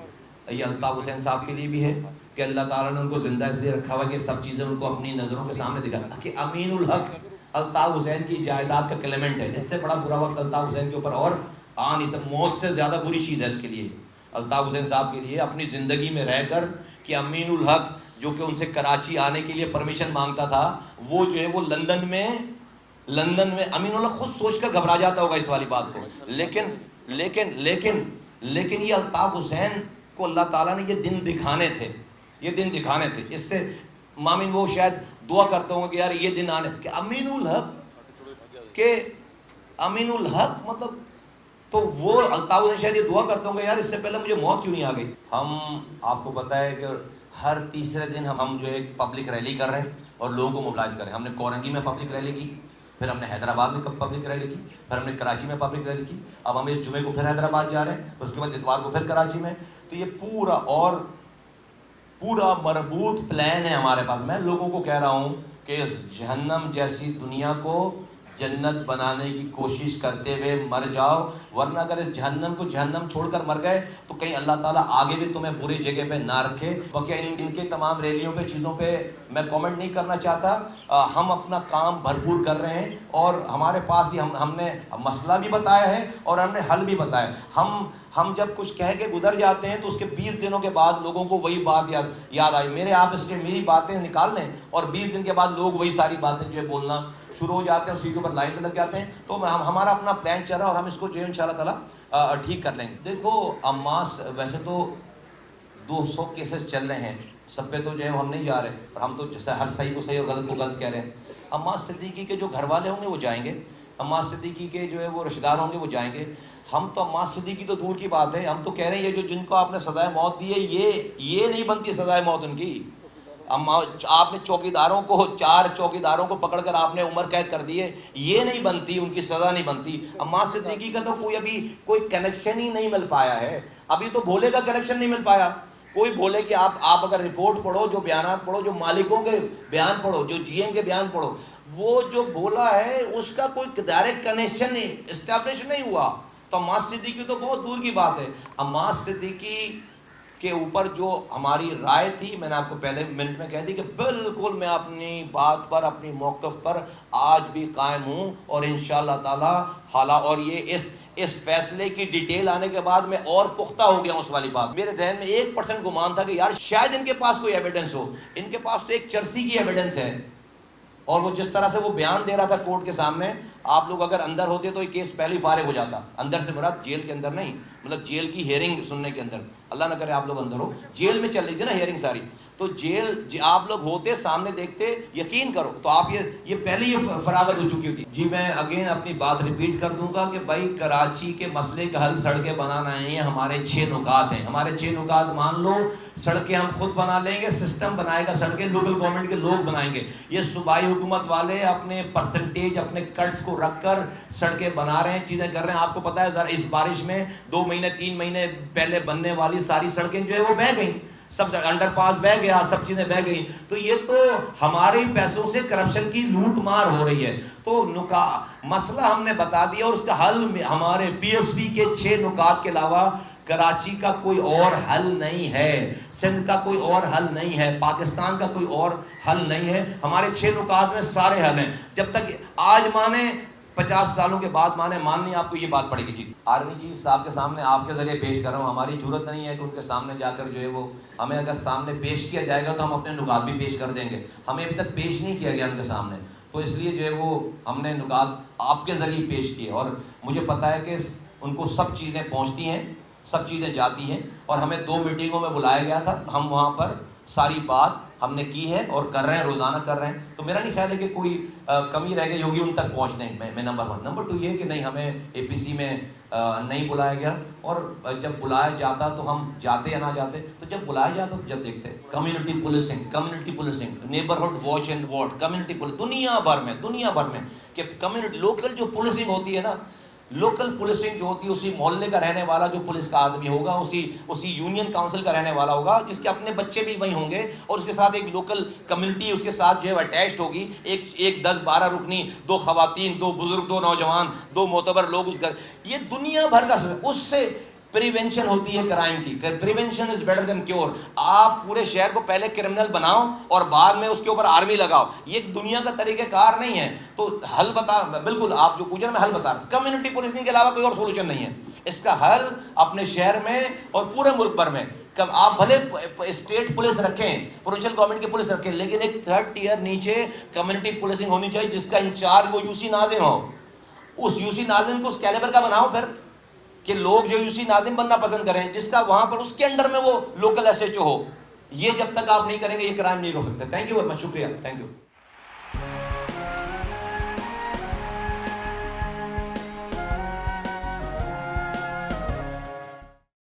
A: یہ الطاف حسین صاحب کے لیے بھی ہے کہ اللہ تعالیٰ نے ان کو زندہ اس لیے رکھا ہوا کہ سب چیزیں ان کو اپنی نظروں کے سامنے دکھا کہ امین الحق الطاف حسین کی جائیداد کا کلیمنٹ ہے۔ اس سے بڑا برا وقت الطاف حسین کے اوپر اور نہیں سب، موت سے زیادہ بری چیز ہے اس کے لیے، الطاف حسین صاحب کے لیے، اپنی زندگی میں رہ کر کہ امین الحق جو کہ ان سے کراچی آنے کے لیے پرمیشن مانگتا تھا، وہ جو ہے وہ لندن میں امین الحق خود سوچ کر گھبرا جاتا ہوگا اس والی بات کو، لیکن یہ الطاف حسین کو اللہ تعالیٰ نے یہ دن دکھانے تھے، اس سے مامن وہ شاید دعا کرتے ہوں کہ یار یہ دن آنے کہ امین الحق مطلب، تو وہ الطاف حسین شاید یہ دعا کرتے ہوں کہ یار اس سے پہلے مجھے موت کیوں نہیں آ گئی۔ ہم آپ کو پتہ ہے کہ ہر تیسرے دن ہم جو ایک پبلک ریلی کر رہے ہیں اور لوگوں کو موبلائز کر رہے ہیں۔ ہم نے کورنگی میں پبلک ریلی کی، پھر ہم نے حیدرآباد میں پبلک ریلی کی، پھر ہم نے کراچی میں پبلک ریلی کی، اب ہم اس جمعے کو پھر حیدرآباد جا رہے ہیں، پھر اس کے بعد اتوار کو پھر کراچی میں۔ تو یہ پورا مربوط پلان ہے ہمارے پاس۔ میں لوگوں کو کہہ رہا ہوں کہ اس جہنم جیسی دنیا کو جنت بنانے کی کوشش کرتے ہوئے مر جاؤ، ورنہ اگر اس جہنم کو جہنم چھوڑ کر مر گئے تو کہیں اللہ تعالیٰ آگے بھی تمہیں بری جگہ پہ نہ رکھے۔ باقی ان کے تمام ریلیوں پہ چیزوں پہ میں کامنٹ نہیں کرنا چاہتا۔ ہم اپنا کام بھرپور کر رہے ہیں اور ہمارے پاس ہی ہم نے مسئلہ بھی بتایا ہے اور ہم نے حل بھی بتایا۔ ہم جب کچھ کہہ کے گزر جاتے ہیں تو اس کے 20 دنوں کے بعد لوگوں کو وہی بات یاد آئی، میرے آپ اس لیے میری باتیں نکال لیں اور 20 دن کے بعد لوگ وہی ساری باتیں جو ہے بولنا شروع ہو جاتے ہیں، اسی کے اوپر لائن پہ لگ جاتے ہیں۔ تو ہمارا اپنا پلان چل رہا ہے اور ہم اس کو جو ہے انشاءاللہ تعالیٰ ٹھیک کر لیں گے۔ دیکھو عماس ویسے تو 200 کیسز چل رہے ہیں، سب پہ تو جو ہے ہم نہیں جا رہے، اور ہم تو جیسے ہر صحیح کو صحیح اور غلط کو غلط کہہ رہے ہیں۔ عماس صدیقی کے جو گھر والے ہوں گے وہ جائیں گے، عماس صدیقی کے جو ہے وہ رشتہ دار ہوں گے وہ جائیں گے۔ ہم تو عماس صدیقی تو دور کی بات ہے، ہم تو کہہ رہے ہیں یہ جو جن کو آپ نے سزائے موت دی ہے یہ نہیں بنتی سزائے موت ان کی۔ آپ نے چوکیداروں کو 4 چوکیداروں کو پکڑ کر آپ نے عمر قید کر دی ہے، یہ نہیں بنتی، ان کی سزا نہیں بنتی۔ عماس صدیقی کا تو کوئی کنیکشن ہی نہیں مل پایا ہے، ابھی تو بھولے کا کنیکشن نہیں مل پایا۔ کوئی بولے کہ آپ اگر رپورٹ پڑھو، جو بیانات پڑھو، جو مالکوں کے بیان پڑھو، جو جی ایم کے بیان پڑھو، وہ جو بولا ہے اس کا کوئی ڈائریکٹ کنیکشن اسٹیبلش نہیں ہوا۔ تو عماس صدیقی تو بہت دور کی بات ہے۔ عماس صدیقی کے اوپر جو ہماری رائے تھی، میں نے آپ کو پہلے منٹ میں کہہ دی کہ بالکل میں اپنی بات پر، اپنی موقف پر آج بھی قائم ہوں، اور انشاءاللہ تعالی اور یہ اس فیصلے کی ڈیٹیل آنے کے بعد میں اور پختہ ہو گیا اس والی بات۔ میرے ذہن میں 1% گمان تھا کہ یار شاید ان کے پاس کوئی ایویڈنس ہو، ان کے پاس تو ایک چرسی کی ایویڈنس ہے، اور وہ جس طرح سے وہ بیان دے رہا تھا کورٹ کے سامنے، آپ لوگ اگر اندر ہوتے تو یہ کیس پہلی فارغ ہو جاتا۔ اندر سے مراد جیل کے اندر نہیں، مطلب جیل کی ہیئرنگ سننے کے اندر، اللہ نہ کرے آپ لوگ اندر ہو، جیل میں چل رہی تھی نا ہیئرنگ ساری، تو جیل آپ لوگ ہوتے سامنے دیکھتے، یقین کرو تو آپ یہ پہلے یہ فراغت ہو چکی ہوتی۔ جی میں اگین اپنی بات ریپیٹ کر دوں گا کہ بھائی کراچی کے مسئلے کا حل سڑکیں بنانا نہیں ہے، ہمارے 6 نکات ہیں، ہمارے 6 نکات مان لو، سڑکیں ہم خود بنا لیں گے، سسٹم بنائے گا سڑکیں، لوکل گورنمنٹ کے لوگ بنائیں گے۔ یہ صوبائی حکومت والے اپنے پرسنٹیج، اپنے کٹس کو رکھ کر سڑکیں بنا رہے ہیں، چیزیں کر رہے ہیں۔ آپ کو پتہ ہے ذرا اس بارش میں 2 مہینے 3 مہینے پہلے بننے والی ساری سڑکیں جو ہے وہ بہہ گئیں، سب انڈر پاس بہہ گیا، سب چیزیں بہہ گئی۔ تو یہ تو ہمارے پیسوں سے کرپشن کی لوٹ مار ہو رہی ہے۔ تو مسئلہ ہم نے بتا دیا، اور اس کا حل ہمارے پی ایس بی کے 6 نکات کے علاوہ کراچی کا کوئی اور حل نہیں ہے، سندھ کا کوئی اور حل نہیں ہے، پاکستان کا کوئی اور حل نہیں ہے، ہمارے 6 نکات میں سارے حل ہیں۔ جب تک آج مانے 50 سالوں کے بعد ماننی آپ کو یہ بات پڑے گی۔ جی آرمی چیف صاحب کے سامنے آپ کے ذریعے پیش کر رہا ہوں، ہماری ضرورت نہیں ہے کہ ان کے سامنے جا کر جو ہے وہ ہمیں اگر سامنے پیش کیا جائے گا تو ہم اپنے نکات بھی پیش کر دیں گے، ہمیں ابھی تک پیش نہیں کیا گیا ان کے سامنے، تو اس لیے جو ہے وہ ہم نے نکات آپ کے ذریعے پیش کیے، اور مجھے پتہ ہے کہ ان کو سب چیزیں پہنچتی ہیں، سب چیزیں جاتی ہیں، اور ہمیں 2 میٹنگوں میں بلایا گیا تھا، ہم وہاں پر ساری بات ہم نے کی ہے اور کر رہے ہیں, روزانہ کر رہے ہیں. تو میرا نہیں خیال ہے کہ کوئی کمی رہ گئی ہوگی ان تک پہنچنے میں. نمبر 1. نمبر 2 یہ کہ نہیں, ہمیں اے پی سی میں نہیں بلایا گیا, اور جب بلایا جاتا تو ہم جاتے یا نہ جاتے, تو جب بلایا جاتا تو جب دیکھتے. Community policing, neighbourhood watch and what, community police دنیا بھر میں کہ کمیونٹی لوکل جو پولیسنگ ہوتی ہے نا, لوکل پولیسنگ جو ہوتی ہے, اسی محلے کا رہنے والا جو پولیس کا آدمی ہوگا, اسی یونین کاؤنسل کا رہنے والا ہوگا, جس کے اپنے بچے بھی وہیں ہوں گے, اور اس کے ساتھ ایک لوکل کمیونٹی اس کے ساتھ جو ہے اٹیچڈ ہوگی, ایک 10-12 رکنی, 2 خواتین, 2 بزرگ, 2 نوجوان, 2 معتبر لوگ اس گھر. یہ دنیا بھر کا اس سے پریونشن ہوتی ہے کرائم کی. Prevention is better than cure. آپ پورے شہر کو پہلے کرمنل بناؤ اور بعد میں اس کے اوپر آرمی لگاؤ, یہ دنیا کا طریقہ کار نہیں ہے. تو حل بالکل آپ جو پوچھ رہے ہیں, میں حل بتا رہا ہوں. کمیونٹی پولیسنگ کے علاوہ کوئی اور سولوشن نہیں ہے. اس کا حل اپنے شہر میں اور پورے ملک بھر میں, آپ بھلے اسٹیٹ پولیس رکھیں, پروونشل گورنمنٹ کی پولیس رکھیں, لیکن ایک 3rd ٹیئر نیچے کمیونٹی پولیسنگ ہونی چاہیے, جس کا انچارج وہ you C Nazim who. Us you سی ناظم کو اس کیلیبر کا بناؤ پھر, کہ لوگ جو یو سی ناظم بننا پسند کریں, جس کا وہاں پر اس کے انڈر میں وہ لوکل ایس ایچ او ہو. یہ جب تک آپ نہیں کریں گے, یہ کرائم نہیں روک سکتے. تھینک یو ویری مچ, شکریہ, تھینک یو.